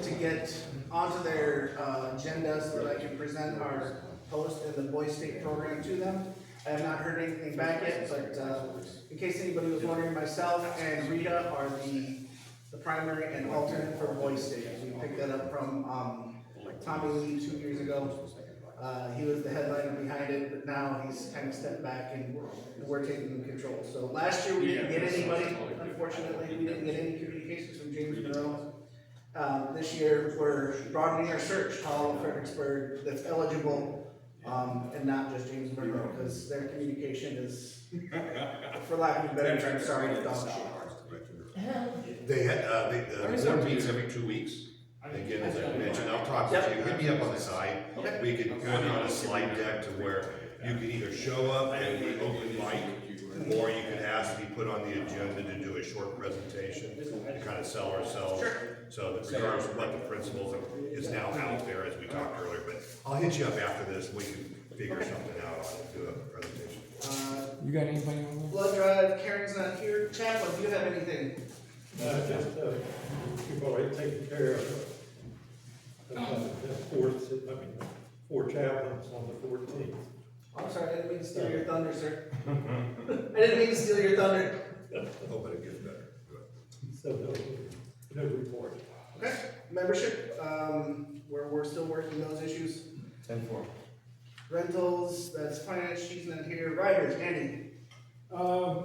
to get onto their agenda so that I can present our post in the Boys State program to them. I have not heard anything back yet, but in case anybody was wondering, myself and Rita are the primary and alternate for Boys State. We picked that up from Tommy Lee 2 years ago. He was the headliner behind it, but now he's kind of stepped back and we're taking control. So last year we didn't get anybody, unfortunately, we didn't get any communications from James Monroe. This year we're broadening our search to all of Fredericksburg that's eligible, and not just James Monroe, because their communication is, for lack of a better term, sorry, dog shit. They had, the board meets every 2 weeks. Again, as I mentioned, I'll talk to you, hit me up on the side. We could put on a slide deck to where you could either show up and be open mic, or you could ask to be put on the agenda to do a short presentation to kind of sell ourselves. So that regardless of what the principles is now out there, as we talked earlier, but I'll hit you up after this, we can figure something out on do a presentation. You got anybody on there? Blood drive, Karen's not here. Chaplain, do you have anything? Just, you've already taken care of the four chaplains on the 14th. I'm sorry, I didn't mean to steal your thunder, sir. I didn't mean to steal your thunder. Hope it gets better. So no report. Okay, membership, we're still working those issues. 10-4. Rentals, that's finance, she's not here. Riders, Andy.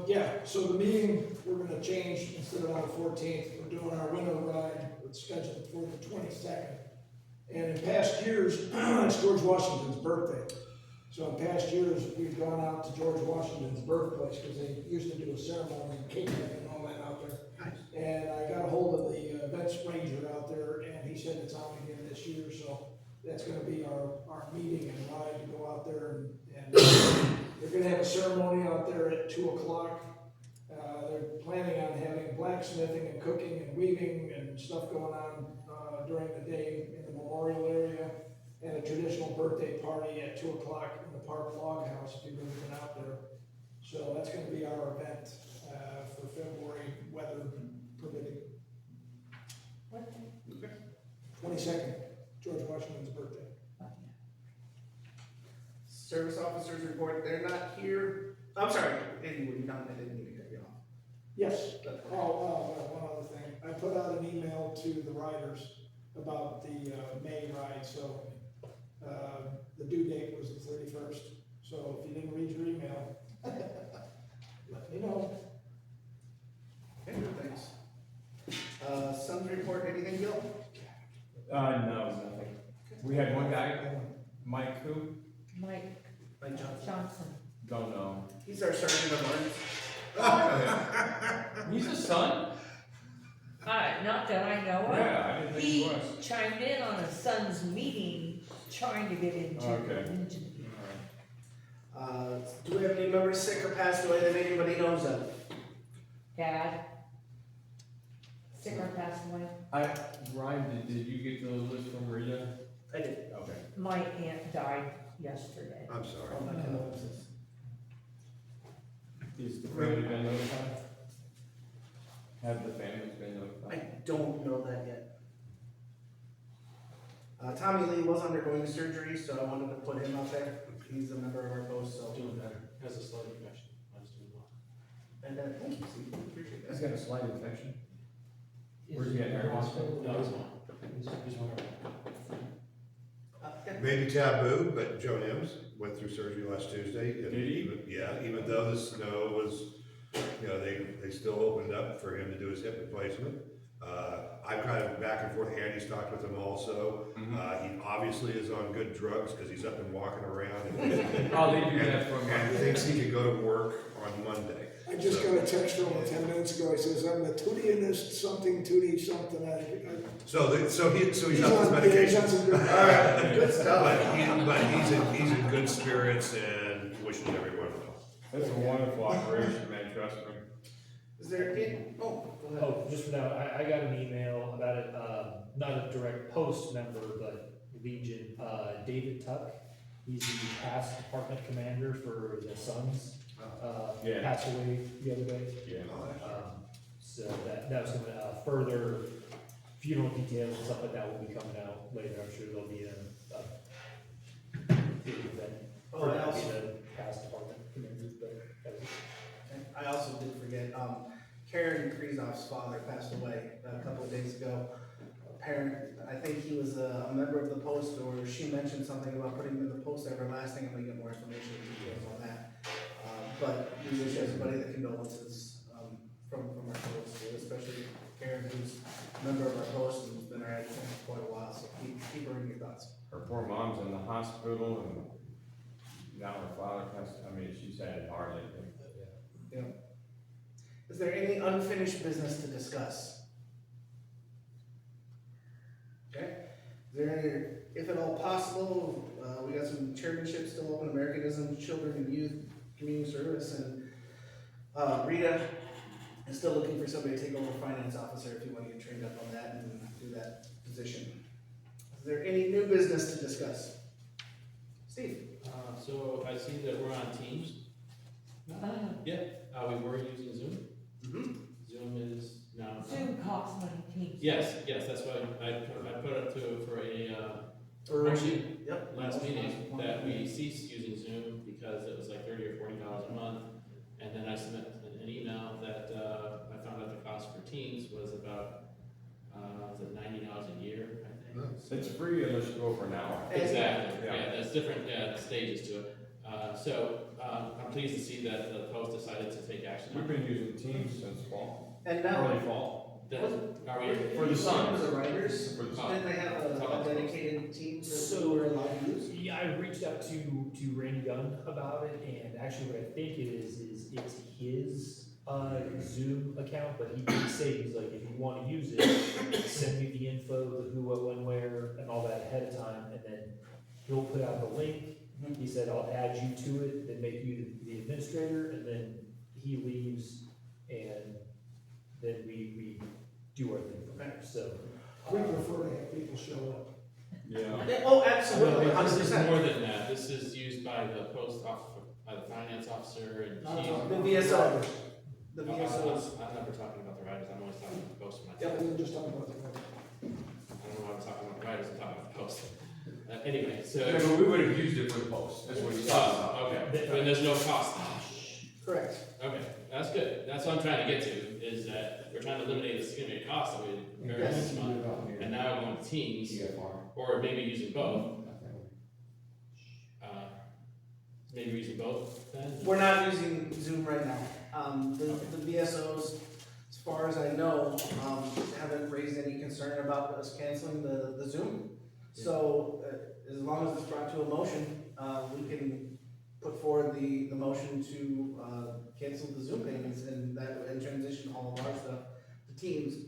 Yeah, so the meeting, we're gonna change, instead of on the 14th, we're doing our winter ride, it's scheduled for the 22nd. And in past years, it's George Washington's birthday. So in past years, we've gone out to George Washington's birthplace, because they used to do a ceremony and cake and all that out there. And I got a hold of the events ranger out there, and he said it's on again this year, so that's gonna be our meeting and ride to go out there and they're gonna have a ceremony out there at 2 o'clock. They're planning on having blacksmithing and cooking and weaving and stuff going on, during the day in the memorial area, and a traditional birthday party at 2 o'clock in the park log house, if you've ever been out there. So that's gonna be our event, for February, weather permitting. What day? 22nd, George Washington's birthday. Service officers report, they're not here. I'm sorry, Andy, were you done? I didn't mean to cut you off. Yes. One other thing. I put out an email to the riders about the May ride, so the due date was the 31st. So if you didn't read your email, let me know. Okay, thanks. Sons report, anything, Gil? No, nothing. We had one guy, Mike who? Mike Mike Johnson. Johnson. Don't know. He's our sergeant of arms. He's a son? Not that I know of. Yeah, I didn't think he was. Chimed in on a son's meeting, trying to get into Okay. the Legion. Do we have any members sick or passed away that anybody knows of? Dad. Sick or passed away. Ryan, did you get the list from Rita? I did. Okay. My aunt died yesterday. I'm sorry. Oh, my condolences. Is the family been notified? Have the families been I notified? don't know that yet. Tommy Lee was undergoing surgery, so I wanted to put him up there. He's a member of our post, so. Doing better. Has a slight infection. I'm just doing well. And thank you, Steve. Appreciate He's that. got a slight infection. Where's he at? No, he's not. He's one. Yeah. Maybe taboo, but Joe Nims went through surgery last Tuesday. And Did he? Even though the snow was, they still opened up for him to do his hip replacement. I've kind of back and forth, Andy's talked with him also. He obviously is on good drugs because he's up and walking around. Oh, they do that from And thinks he could go to work on Monday. I just got a text from him 10 minutes ago. He says, I'm the tootiest something, tootie something. So he's He's on his on medication. some good. All right, good stuff. But he's in good spirits and wishing everyone well. That's a wonderful operation, man, trust me. Is there any, go ahead. Oh, just for now, I got an email about it, not a direct post member, but Legion, David Tuck. He's the past department commander for the Suns. Yeah. Passed away the other day. Yeah. So that was gonna, further funeral details and stuff like that will be coming out later. I'm sure there'll be a big event. Oh, I That'll be also- the past department commander, but that was- I also did forget, Karen Krizoff's father passed away a couple of days ago. A parent, I think he was a member of the post, or she mentioned something about putting him in the post everlasting. I'm gonna get more information and details on that. But we wish everybody the condolences, from our post, especially Karen, who's a member of our post and has been our advocate for quite a while, so keep her in your thoughts. Her poor mom's in the hospital and now her father passed, she's had it hard lately. Yeah. Is there any unfinished business to discuss? Okay, is there any, if at all possible, we got some chairmanships still open, Americanism, Children and Youth, Community Service, and Rita is still looking for somebody to take over finance officer if you want to get trained up on that and do that position. Is there any new business to discuss? Steve? So I see that we're on Teams. Yeah, we were using Zoom. Zoom is now. Zoom costs money, Teams. Yes, that's why I put up for a motion Yep. last meeting that we ceased using Zoom because it was like $30 or $40 a month. And then I sent an email that I found out the cost for Teams was about was it $90 a year. It's free unless you go for an hour. Exactly, Yeah. yeah, there's different stages to it. I'm pleased to see that the post decided to take action We've on been using Teams since fall, And now, early fall. that. Are we? For the Suns. For the writers, For the didn't they have a dedicated team that we were allowed to use? Yeah, I reached out to Randy Gunn about it, and actually what I think it is it's his Zoom account, but he did say, he's like, if you wanna use it, send me the info, the who, what, when, where, and all that ahead of time, and then he'll put out the link. He said, I'll add you to it, then make you the administrator, and then he leaves, and then we do our thing from there, so. We prefer to have people show up. Yeah. Oh, absolutely, No, hundred this is percent. more than that, this is used by the post officer, by the finance officer, and The VSO. The I'm VSOs. never talking about the writers, I'm always talking about the post when I Yep, talk. we were just talking about the. I don't know why I'm talking about the writers, I'm talking about the post. Anyway, so. Yeah, but we would have used it for the post, that's what he's talking about. Oh, okay, and there's no cost. Correct. Okay, that's good, that's what I'm trying to get to, is that we're trying to eliminate the significant cost that we incurred Yes. this month. And now we're going to Teams, or maybe using both. Maybe using both then? We're not using Zoom right now. The VSOs, as far as I know, haven't raised any concern about us canceling the Zoom. So, as long as it's brought to a motion, we can put forward the motion to, cancel the Zoom payments and transition all of our stuff to Teams.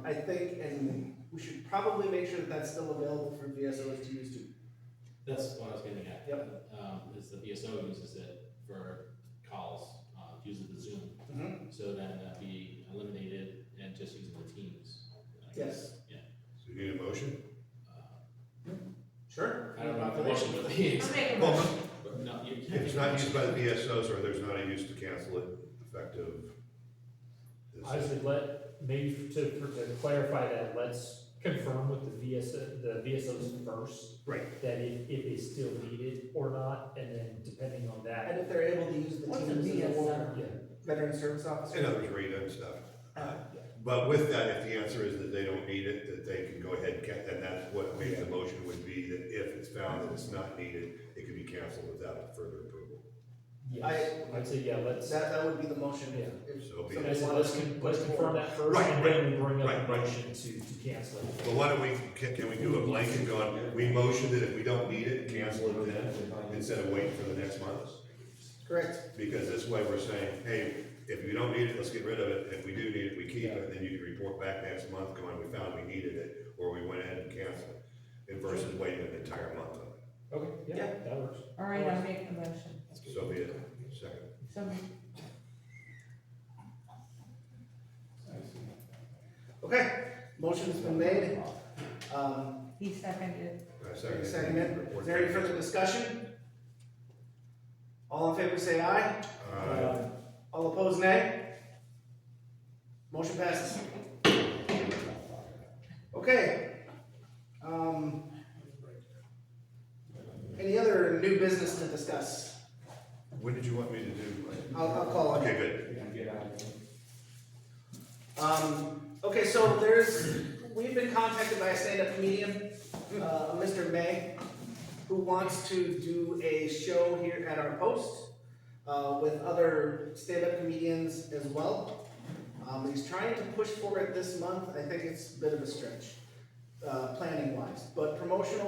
I think, and we should probably make sure that that's still available for VSOs to use too. That's what I was getting at. Yep. Is the VSO uses it for calls, uses the Zoom. So then that'd be eliminated and just using the Teams. Yes. Yeah. So you need a motion? Sure. I don't know if the motion would be. I'll make a Well, motion. No, you if can't. it's not used by the VSOs or there's not a use to cancel it effective. I said maybe to clarify that, let's confirm with the VSOs first. Right. That if they still need it or not, and then depending on And that, if they're able to use the What's a Teams as a VSO? yeah. veteran service officer. In other words, read and stuff. But with that, if the answer is that they don't need it, that they can go ahead and that's what maybe the motion would be, that if it's found that it's not needed, it can be canceled without further approval. Yes, I'd say, yeah, let's, That would be the motion. Yeah. If So be somebody it. I said, wanted let's to con- put let's it confirm forward. that first, Right, and then we bring up right, a right. motion to cancel it. Well, why don't we, can we do a blanket going, we motion that if we don't need it, cancel it then, instead of waiting for the next month? Correct. Because this way we're saying, hey, if you don't need it, let's get rid of it, if we do need it, we keep it, then you can report back next month going, we found we needed it, or we went ahead and canceled it, and versus waiting an entire month on it. Okay, yeah, that works. All right, I'll make the motion. So be it, second. So, Okay, motion's been made. he seconded. Second. Is there any further discussion? All in favor say aye. All opposed nay. Motion passes. Okay. Any other new business to discuss? When did you want me to do? I'll call on you. Okay, good. Okay, so we've been contacted by a stand-up comedian, Mr. May, who wants to do a show here at our post, with other stand-up comedians as well. He's trying to push for it this month. I think it's a bit of a stretch, planning wise, but promotion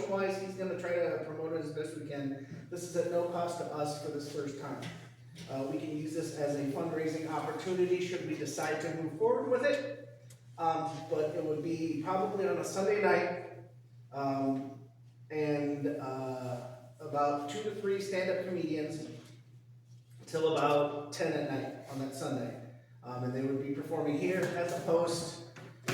wise, he's gonna try to promote it as best we can. This is at no cost to us for this first time. We can use this as a fundraising opportunity should we decide to move forward with it. But it would be probably on a Sunday night, and about 2 to 3 stand-up comedians till about 10 at night on that Sunday. And they would be performing here at the post,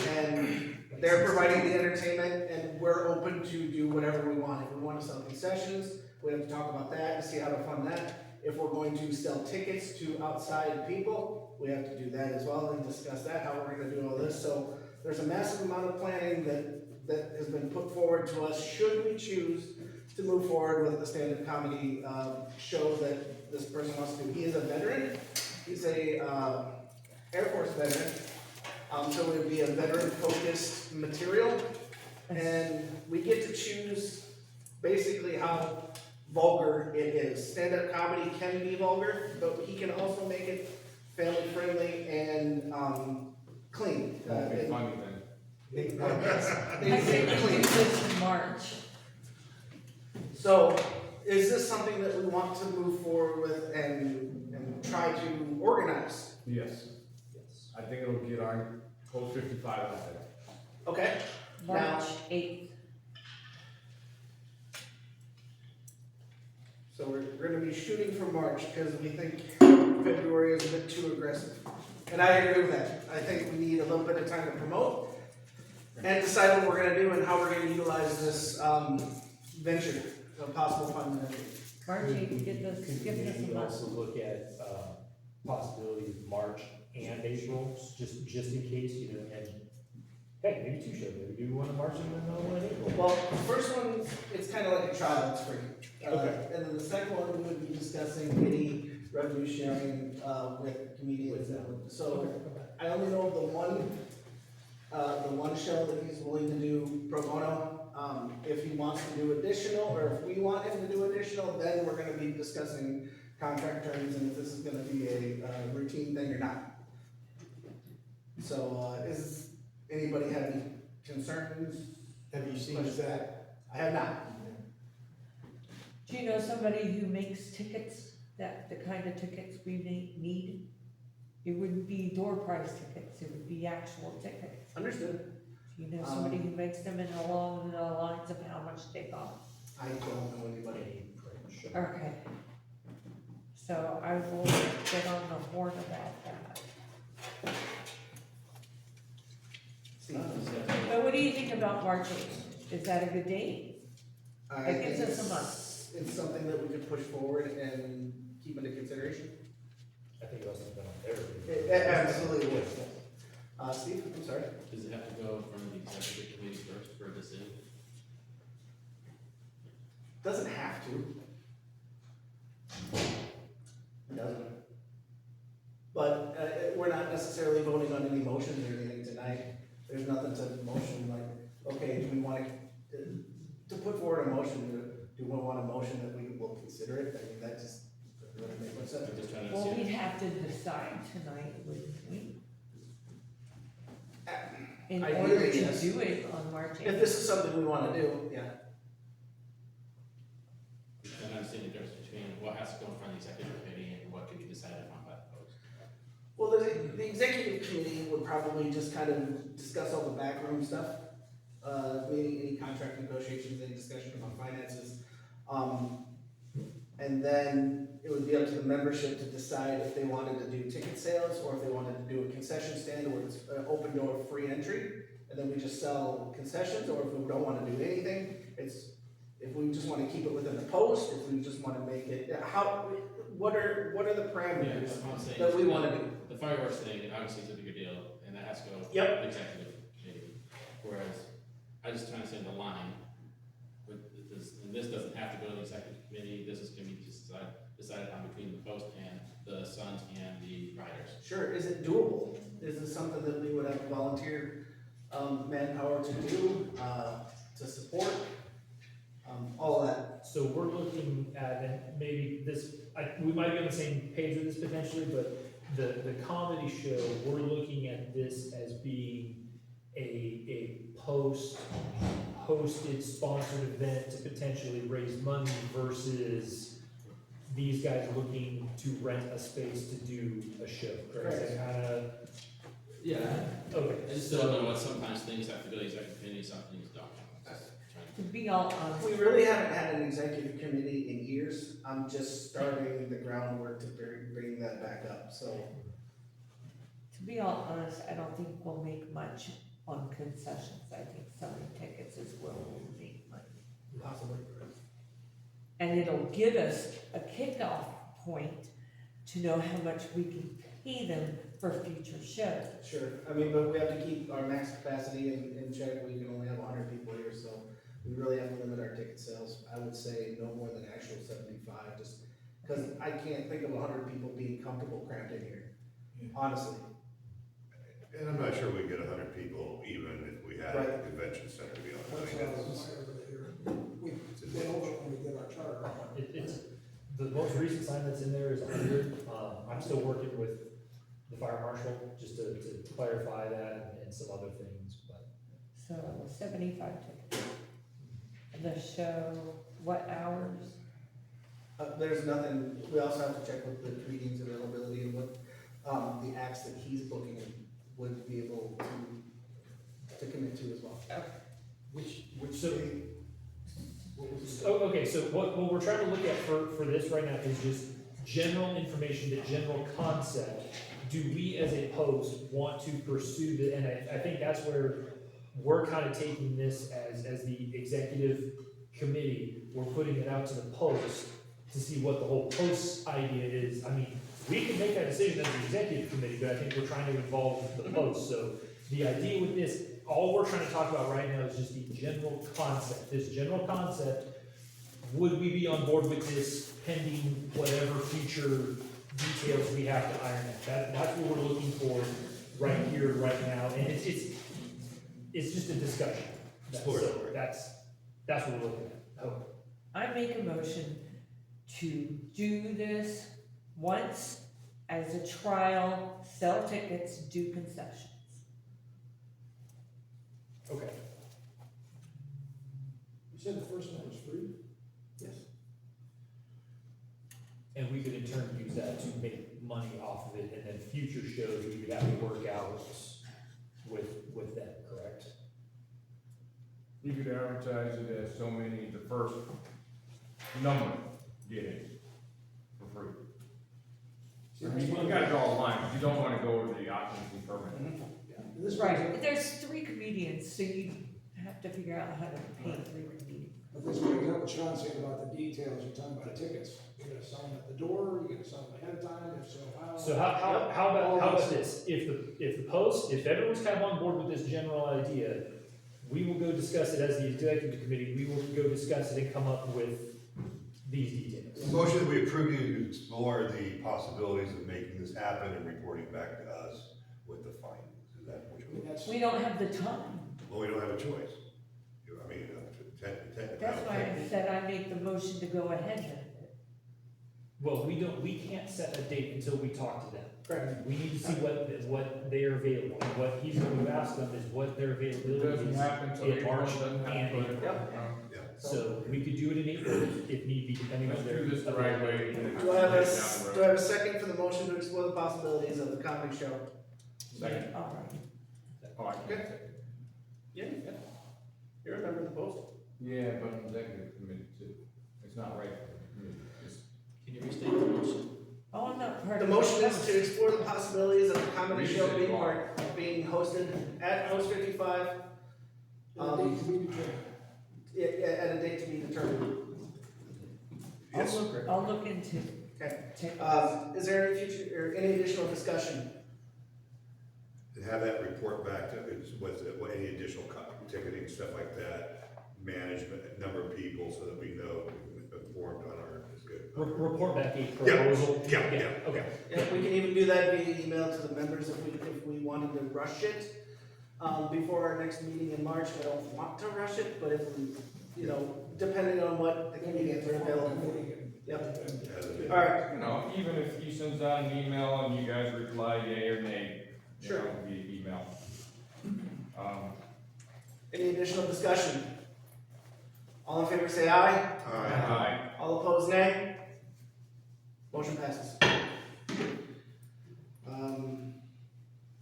and they're providing the entertainment, and we're open to do whatever we want. If we want to sell concessions, we have to talk about that and see how to fund that. If we're going to sell tickets to outside people, we have to do that as well and discuss that, how we're gonna do all this. So there's a massive amount of planning that has been put forward to us, should we choose to move forward with the stand-up comedy show that this person wants to do. He is a veteran, he's a Air Force veteran, So it would be a veteran-focused material, and we get to choose basically how vulgar it is. Stand-up comedy can be vulgar, but he can also make it family-friendly and, clean. Big funny thing. I think we do this in March. So, is this something that we want to move forward with and try to organize? Yes. Yes. I think it'll get our whole 55 out there. Okay? March 8th. So we're gonna be shooting for March, because we think February is a bit too aggressive. And I agree with that. I think we need a little bit of time to promote and decide what we're gonna do and how we're gonna utilize this, venture, a possible fund venture. March 8th, give us Could a we month. also look at, possibility of March and April, just in case, you know, and, hey, maybe two shows, maybe do one in March and then another one in April. Well, the first one, it's kind of like a trial, it's free. Okay. And then the second one, we would be discussing any revenue sharing, with comedians. So, I only know of the one show that he's willing to do pro bono. If he wants to do additional, or if we want him to do additional, then we're gonna be discussing contract terms and if this is gonna be a, routine thing or not. So, is anybody have any concerns? Have you seen that? I have not. Do you know somebody who makes tickets, the kind of tickets we need? It wouldn't be door price tickets, it would be actual tickets. Understood. Do you know somebody who makes them in along the lines of how much they cost? I don't know anybody. Okay. So I will get on the horn about that. But what do you think about March 8th? Is that a good date? I That gives think us a it's- month. It's something that we could push forward and keep into consideration. I think it also done on there. It absolutely would. Steve, I'm sorry. Does it have to go from the executive committee first for a decision? Doesn't have to. It doesn't. But, we're not necessarily voting on any motions or anything tonight. There's nothing to motion, like, okay, do we want to put forward a motion, do we want a motion that we will consider it? I mean, that just doesn't really make much sense. I'm just trying to Well, see. we'd have to decide tonight, wouldn't we? In Ideally, order to yes. do it on March If 8th. this is something we wanna do, yeah. And I understand the difference between what has to go in front of the executive committee and what can be decided upon by the post. Well, the executive committee would probably just kind of discuss all the backroom stuff, meaning any contract negotiations, any discussion about finances. And then it would be up to the membership to decide if they wanted to do ticket sales or if they wanted to do a concession stand where it's open door, free entry. And then we just sell concessions, or if we don't wanna do anything, if we just wanna keep it within the post, if we just wanna make it, what are the Yeah, parameters that's what I'm saying. that we wanna do? The fireworks thing, obviously is a bigger deal, and that has to go with Yep. the executive committee. Whereas, I just trying to say the line, with this, and this doesn't have to go to the executive committee, this is gonna be decided on between the post and the Suns and the Riders. Sure, is it doable? Is this something that we would have volunteer, manpower to do, to support? All of that. So we're looking at, and maybe this, we might be on the same page with this potentially, but the comedy show, we're looking at this as being a hosted, sponsored event to potentially raise money versus these guys looking to rent a space to do a show, correct? Is that kinda, Yeah. okay. I just don't know what sometimes things have to go to the executive committee, some things don't. Just trying To be all honest, We really haven't had an executive committee in years. I'm just starting the groundwork to bring that back up, so. to be all honest, I don't think we'll make much on concessions. I think selling tickets is where we'll make money. Possibly. And it'll give us a kickoff point to know how much we can pay them for future shows. Sure, I mean, but we have to keep our max capacity in check. We can only have 100 people here, so we really have to limit our ticket sales. I would say no more than actual 75, just because I can't think of 100 people being comfortable cramped in here, honestly. And I'm not sure we can get 100 people even if we had a convention center, to be honest. I That's think what I was it's- saying over there. We went over it when we did our charter. It's, the most recent sign that's in there is 100. I'm still working with the fire marshal, just to clarify that and some other things, but. So 75 tickets. The show, what hours? There's nothing, we also have to check with the comedian's availability and what, the acts that he's booking would be able to commit to as well. Which city? Okay, so what we're trying to look at for this right now is just general information, the general concept. Do we as a post want to pursue the, and I think that's where we're kind of taking this as the executive committee, we're putting it out to the post to see what the whole post idea is. I mean, we can make that decision as the executive committee, but I think we're trying to involve the post. So the idea with this, all we're trying to talk about right now is just the general concept. This general concept, would we be on board with this pending whatever future details we have to iron out? That's what we're looking for right here, right now, and it's just a discussion. So that's what we're looking at. I hope. I make a motion to do this once as a trial, sell tickets, do concessions. Okay. You said the first one was free? Yes. And we could in turn use that to make money off of it, and then future shows, we could have to work out with them, correct? You could advertise it as so many, the first number get it for free. I mean, you gotta draw a line, you don't wanna go over the occupancy permit. This Right, but there's 3 comedians, so you have to figure out how to pay 3 comedians. But this brings up what Sean's saying about the details, you're talking about tickets. You're gonna sell them at the door, you're gonna sell them ahead of time, if so, how? So how about this? If everyone's kind of on board with this general idea, we will go discuss it as the executive committee, we will go discuss it and come up with these details. Motion that we approve you to explore the possibilities of making this happen and reporting back to us with the findings. Is that what you're? That's, We don't have the time. Well, we don't have a choice. I mean, That's why I said I make the motion to go ahead with it. Well, we can't set a date until we talk to them. Correct. We need to see what they are available, and what he's going to ask them is what their It availability doesn't is happen till in April, March it doesn't happen and till April. April. So we could do it in April if need be, depending on Let's their. do this the right way. Do I have a second for the motion to explore the possibilities of the comedy show? Second. All right. Oh, I can't Okay. second. Yeah, you're a member of the post. Yeah, but I'm executive committee too. It's not right for the committee. Can you restate the motion? Oh, I'm not part The of motion is to explore the possibilities of the comedy Read show it. being hosted at Post 55. to be determined. Yeah, at a date to be determined. Yes. I'll look into Okay. tickets. Is there any future, or any additional discussion? And have that report back to, what any additional ticketing, stuff like that, management, number of people, so that we know, informed on our, is good. Report back a proposal. Yeah. Okay. Yeah, we can even do that via email to the members if we wanted to rush it, before our next meeting in March. We don't want to rush it, but if we, depending on what the comedians are available for. Yep. All right. You know, even if he sends out an email and you guys reply yea or nay, Sure. via email. Any additional discussion? All in favor say aye. Aye. All opposed, nay. Motion passes.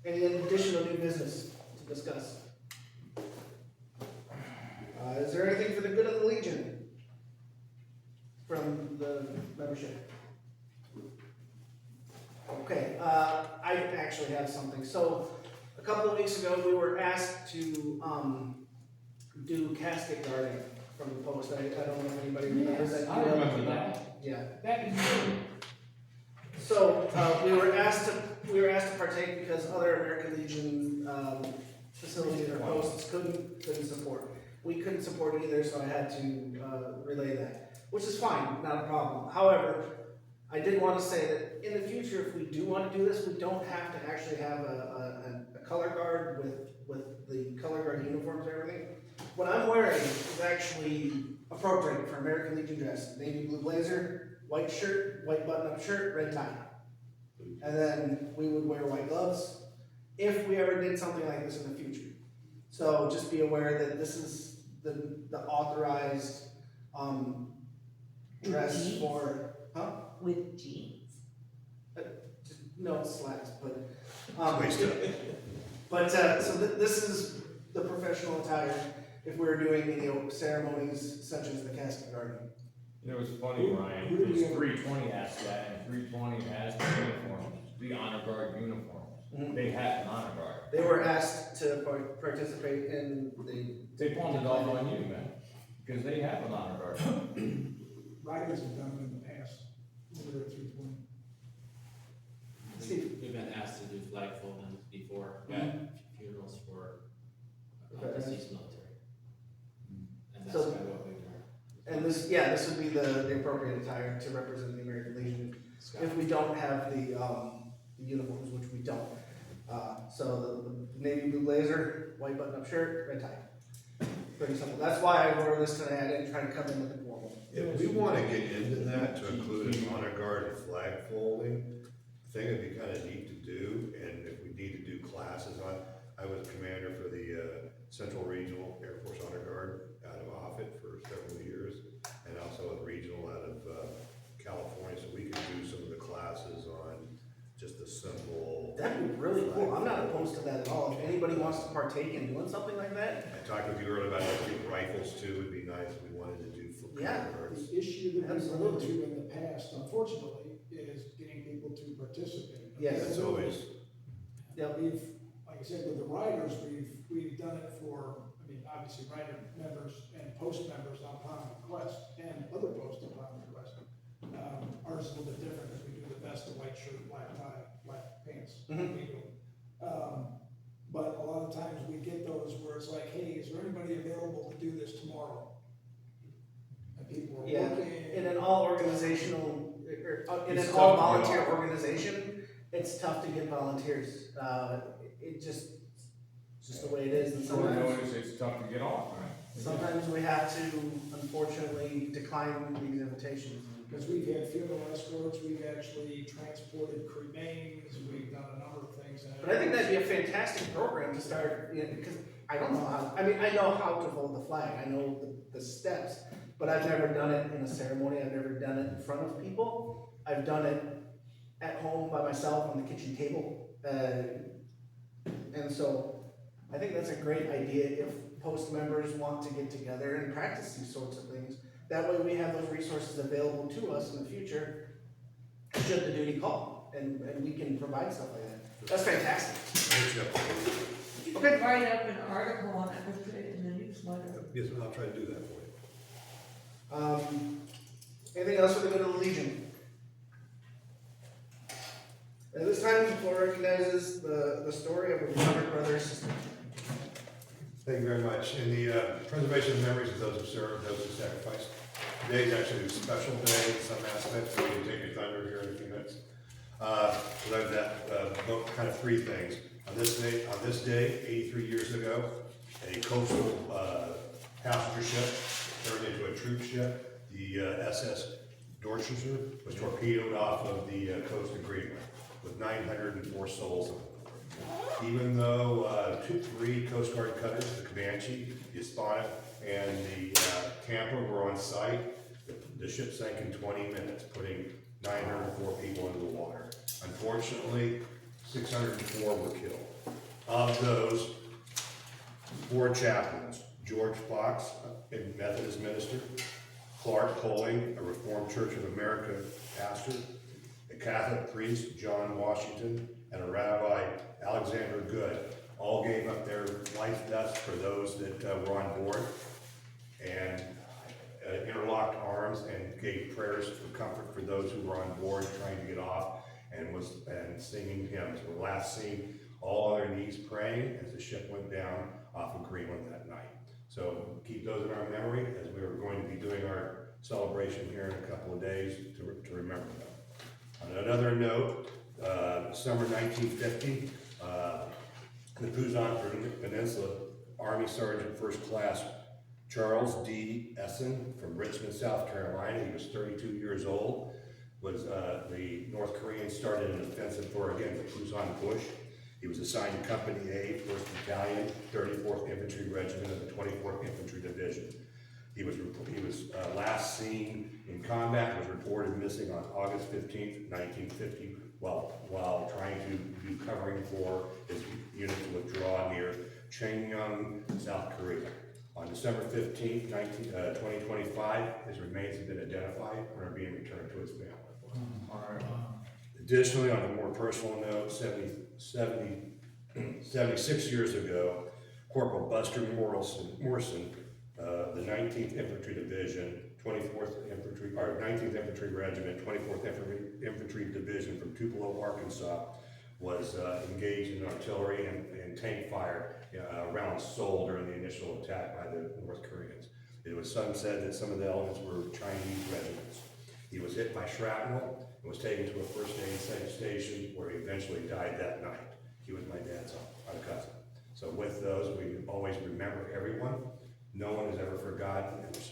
Any additional new business to discuss? Is there anything for the good of the Legion from the membership? Okay, I actually have something. So, a couple of weeks ago, we were asked to do casket guarding from the post. I don't know if anybody remembers that. I remember that. Yeah. That is good. So, we were asked to partake because other American Legion facilities or posts couldn't support. We couldn't support either, so I had to relay that, which is fine, not a problem. However, I did want to say that in the future, if we do want to do this, we don't have to actually have a color guard with the color guard uniforms and everything. What I'm wearing is actually appropriate for American Legion dress. Navy blue blazer, white shirt, white button-up shirt, red tie. And then we would wear white gloves if we ever did something like this in the future. So just be aware that this is the authorized, dress Jeans? for, With jeans. just, no slacks, but, Waist up. but, so this is the professional attire if we're doing, ceremonies such as the casket garden. It was funny, Ryan, Who do because we have? 320 asked that, and 320 has the uniforms, the honor guard uniforms. Mhm. They have an honor guard. They were asked to participate in They pawned it off on you, man, because they have an honor guard. Riders have done it in the past, over at 320. Steve. We've been asked to do flag folding before, at funerals for deceased military. And that's So- kind of what we learned. And this would be the appropriate attire to represent the American Legion if we don't have the uniforms, which we don't. So the navy blue blazer, white button-up shirt, red tie. Pretty simple. That's why I wore this today. I didn't try to come in looking formal. If we wanna get into that, to include an honor guard and flag folding, I think it'd be kinda neat to do, and if we need to do classes on, I was commander for the, Central Regional Air Force Honor Guard out of Offutt for several years, and also a regional out of, California, so we could do some of the classes on just the simple. That'd be really cool. I'm not opposed to that at all. If anybody wants to partake in doing something like that, I talked with you earlier about getting rifles too, it'd be nice if we wanted to do for Yeah. guards. The issue that we've run Absolutely. into in the past, unfortunately, is getting people to participate. Yes. That's always, Yep. We've, like I said, with the riders, we've done it for, obviously rider members and post members upon request, and other posts upon request. Ours is a little bit different, because we do the vest, the white shirt, black tie, black pants. Mhm. We do. But a lot of times we get those where it's like, hey, is there anybody available to do this tomorrow? And people are Yeah, working. in an all organizational, in It's an tough all to get volunteer off. organization, it's tough to get volunteers. It's just the way it is, and So we sometimes, notice it's tough to get off, right? sometimes we have to unfortunately decline these invitations. Because we've had funeral escorts, we've actually transported cremains, we've done a number of things. But I think that'd be a fantastic program to start, because I don't know how, I know how to hold the flag, I know the steps, but I've never done it in a ceremony, I've never done it in front of people. I've done it at home by myself on the kitchen table, and so I think that's a great idea if post members want to get together and practice these sorts of things. That way we have those resources available to us in the future, should the duty call, and we can provide stuff like that. That's fantastic. Okay. Write up an article on it, and put it in the newsletter. yes, I'll try to do that for you. Anything else for the good of the Legion? At this time, the floor recognizes the story of a Woodford Brothers system. Thank you very much. In the preservation of memories of those who served, those who sacrificed, today is actually a special day in some aspects. We're going to take your thunder here in a few minutes. Learned that kind of three things. On this day, 83 years ago, a coastal passenger ship turned into a troop ship. The SS Dorchester was torpedoed off of the coast of Greenland with 904 souls on board. Even though three Coast Guard cutters, the Comanche, the Espada, and the Tampa were on site, the ship sank in 20 minutes, putting 904 people into the water. Unfortunately, 604 were killed. Of those, 4 chaplains: George Fox, a Methodist minister; Clark Colling, a Reformed Church of America pastor; a Catholic priest, John Washington; and a Rabbi, Alexander Good, all gave up their life vests for those that were on board, and interlocked arms and gave prayers for comfort for those who were on board trying to get off, and singing hymns. Were last seen all on their knees praying as the ship went down off of Greenland that night. So keep those in our memory as we are going to be doing our celebration here in a couple of days to remember them. On another note, summer 1950, the Puzon Peninsula, Army Sergeant First Class Charles D. Essen from Richmond, South Carolina. He was 32 years old. Was the North Koreans started an offensive for, again, the Puzon Bush. He was assigned to Company A, 1st Battalion, 34th Infantry Regiment of the 24th Infantry Division. He was last seen in combat, was reported missing on August 15th, 1950, while trying to do covering for his unit to withdraw near Cheongnyang, South Korea. On December 15th, 2025, his remains have been identified and are being returned to his family. Additionally, on a more personal note, 76 years ago, Corporal Buster Morrison, the 19th Infantry Division, 19th Infantry Regiment, 24th Infantry Division from Tupelo, Arkansas, was engaged in artillery and tank fire around Seoul during the initial attack by the North Koreans. It was said that some of the elements were Chinese regiments. He was hit by shrapnel and was taken to a first aid station where he eventually died that night. He was my dad's cousin. So with those, we always remember everyone. No one is ever forgotten, and their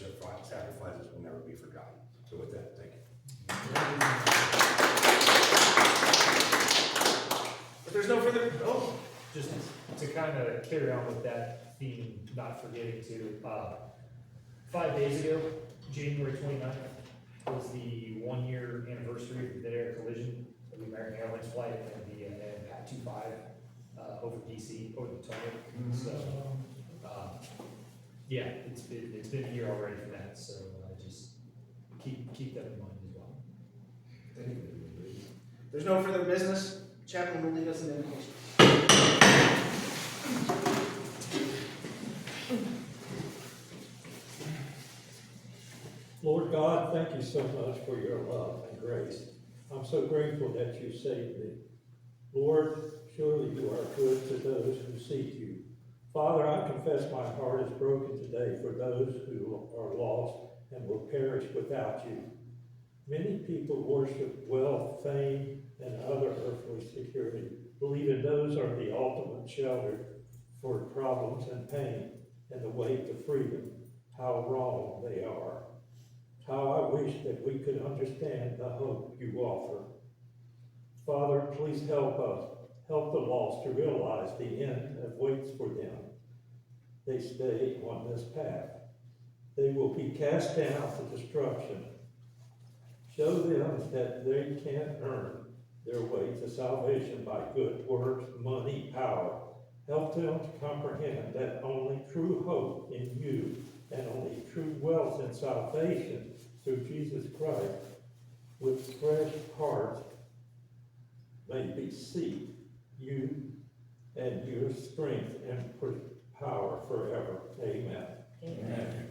sacrifices will never be forgotten. So with that, thank you. If there's no further, Just to kind of carry on with that theme, not forgetting to, 5 days ago, January 29th, was the 1-year anniversary of the mid-air collision of the American Airlines flight and the PAT 25 over DC, over the Potomac. So, yeah, it's been a year already for that, so just keep that in mind as well. there's no further business. Chaplain will lead us in invocation. Lord God, thank you so much for your love and grace. I'm so grateful that you saved me. Lord, surely you are good to those who seek you. Father, I confess my heart is broken today for those who are lost and will perish without you. Many people worship wealth, fame, and other earthly security, believing those are the ultimate shelter for problems and pain and the way to freedom. How wrong they are. How I wish that we could understand the hope you offer. Father, please help us, help the lost to realize the end that waits for them. They stay on this path. They will be cast down to destruction. Show them that they can't earn their way to salvation by good works, money, power. Help them to comprehend that only true hope in you and only true wealth and salvation through Jesus Christ with fresh hearts may beseech you and your strength and power forever. Amen. Amen.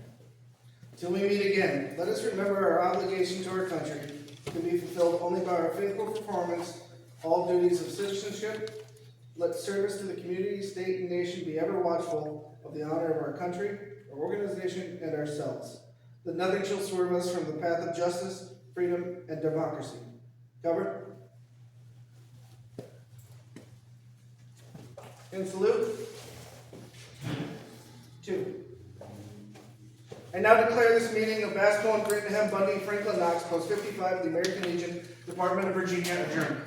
Till we meet again, let us remember our obligation to our country can be fulfilled only by our faithful performance, all duties of citizenship. Let service to the community, state, and nation be ever watchful of the honor of our country, our organization, and ourselves. That nothing shall swerve us from the path of justice, freedom, and democracy. Cover. And salute. 2. I now declare this meeting of Bass Bowen, Brittingham, Bundy, Franklin, Knox, Post 55 of the American Legion, Department of Virginia, adjourned.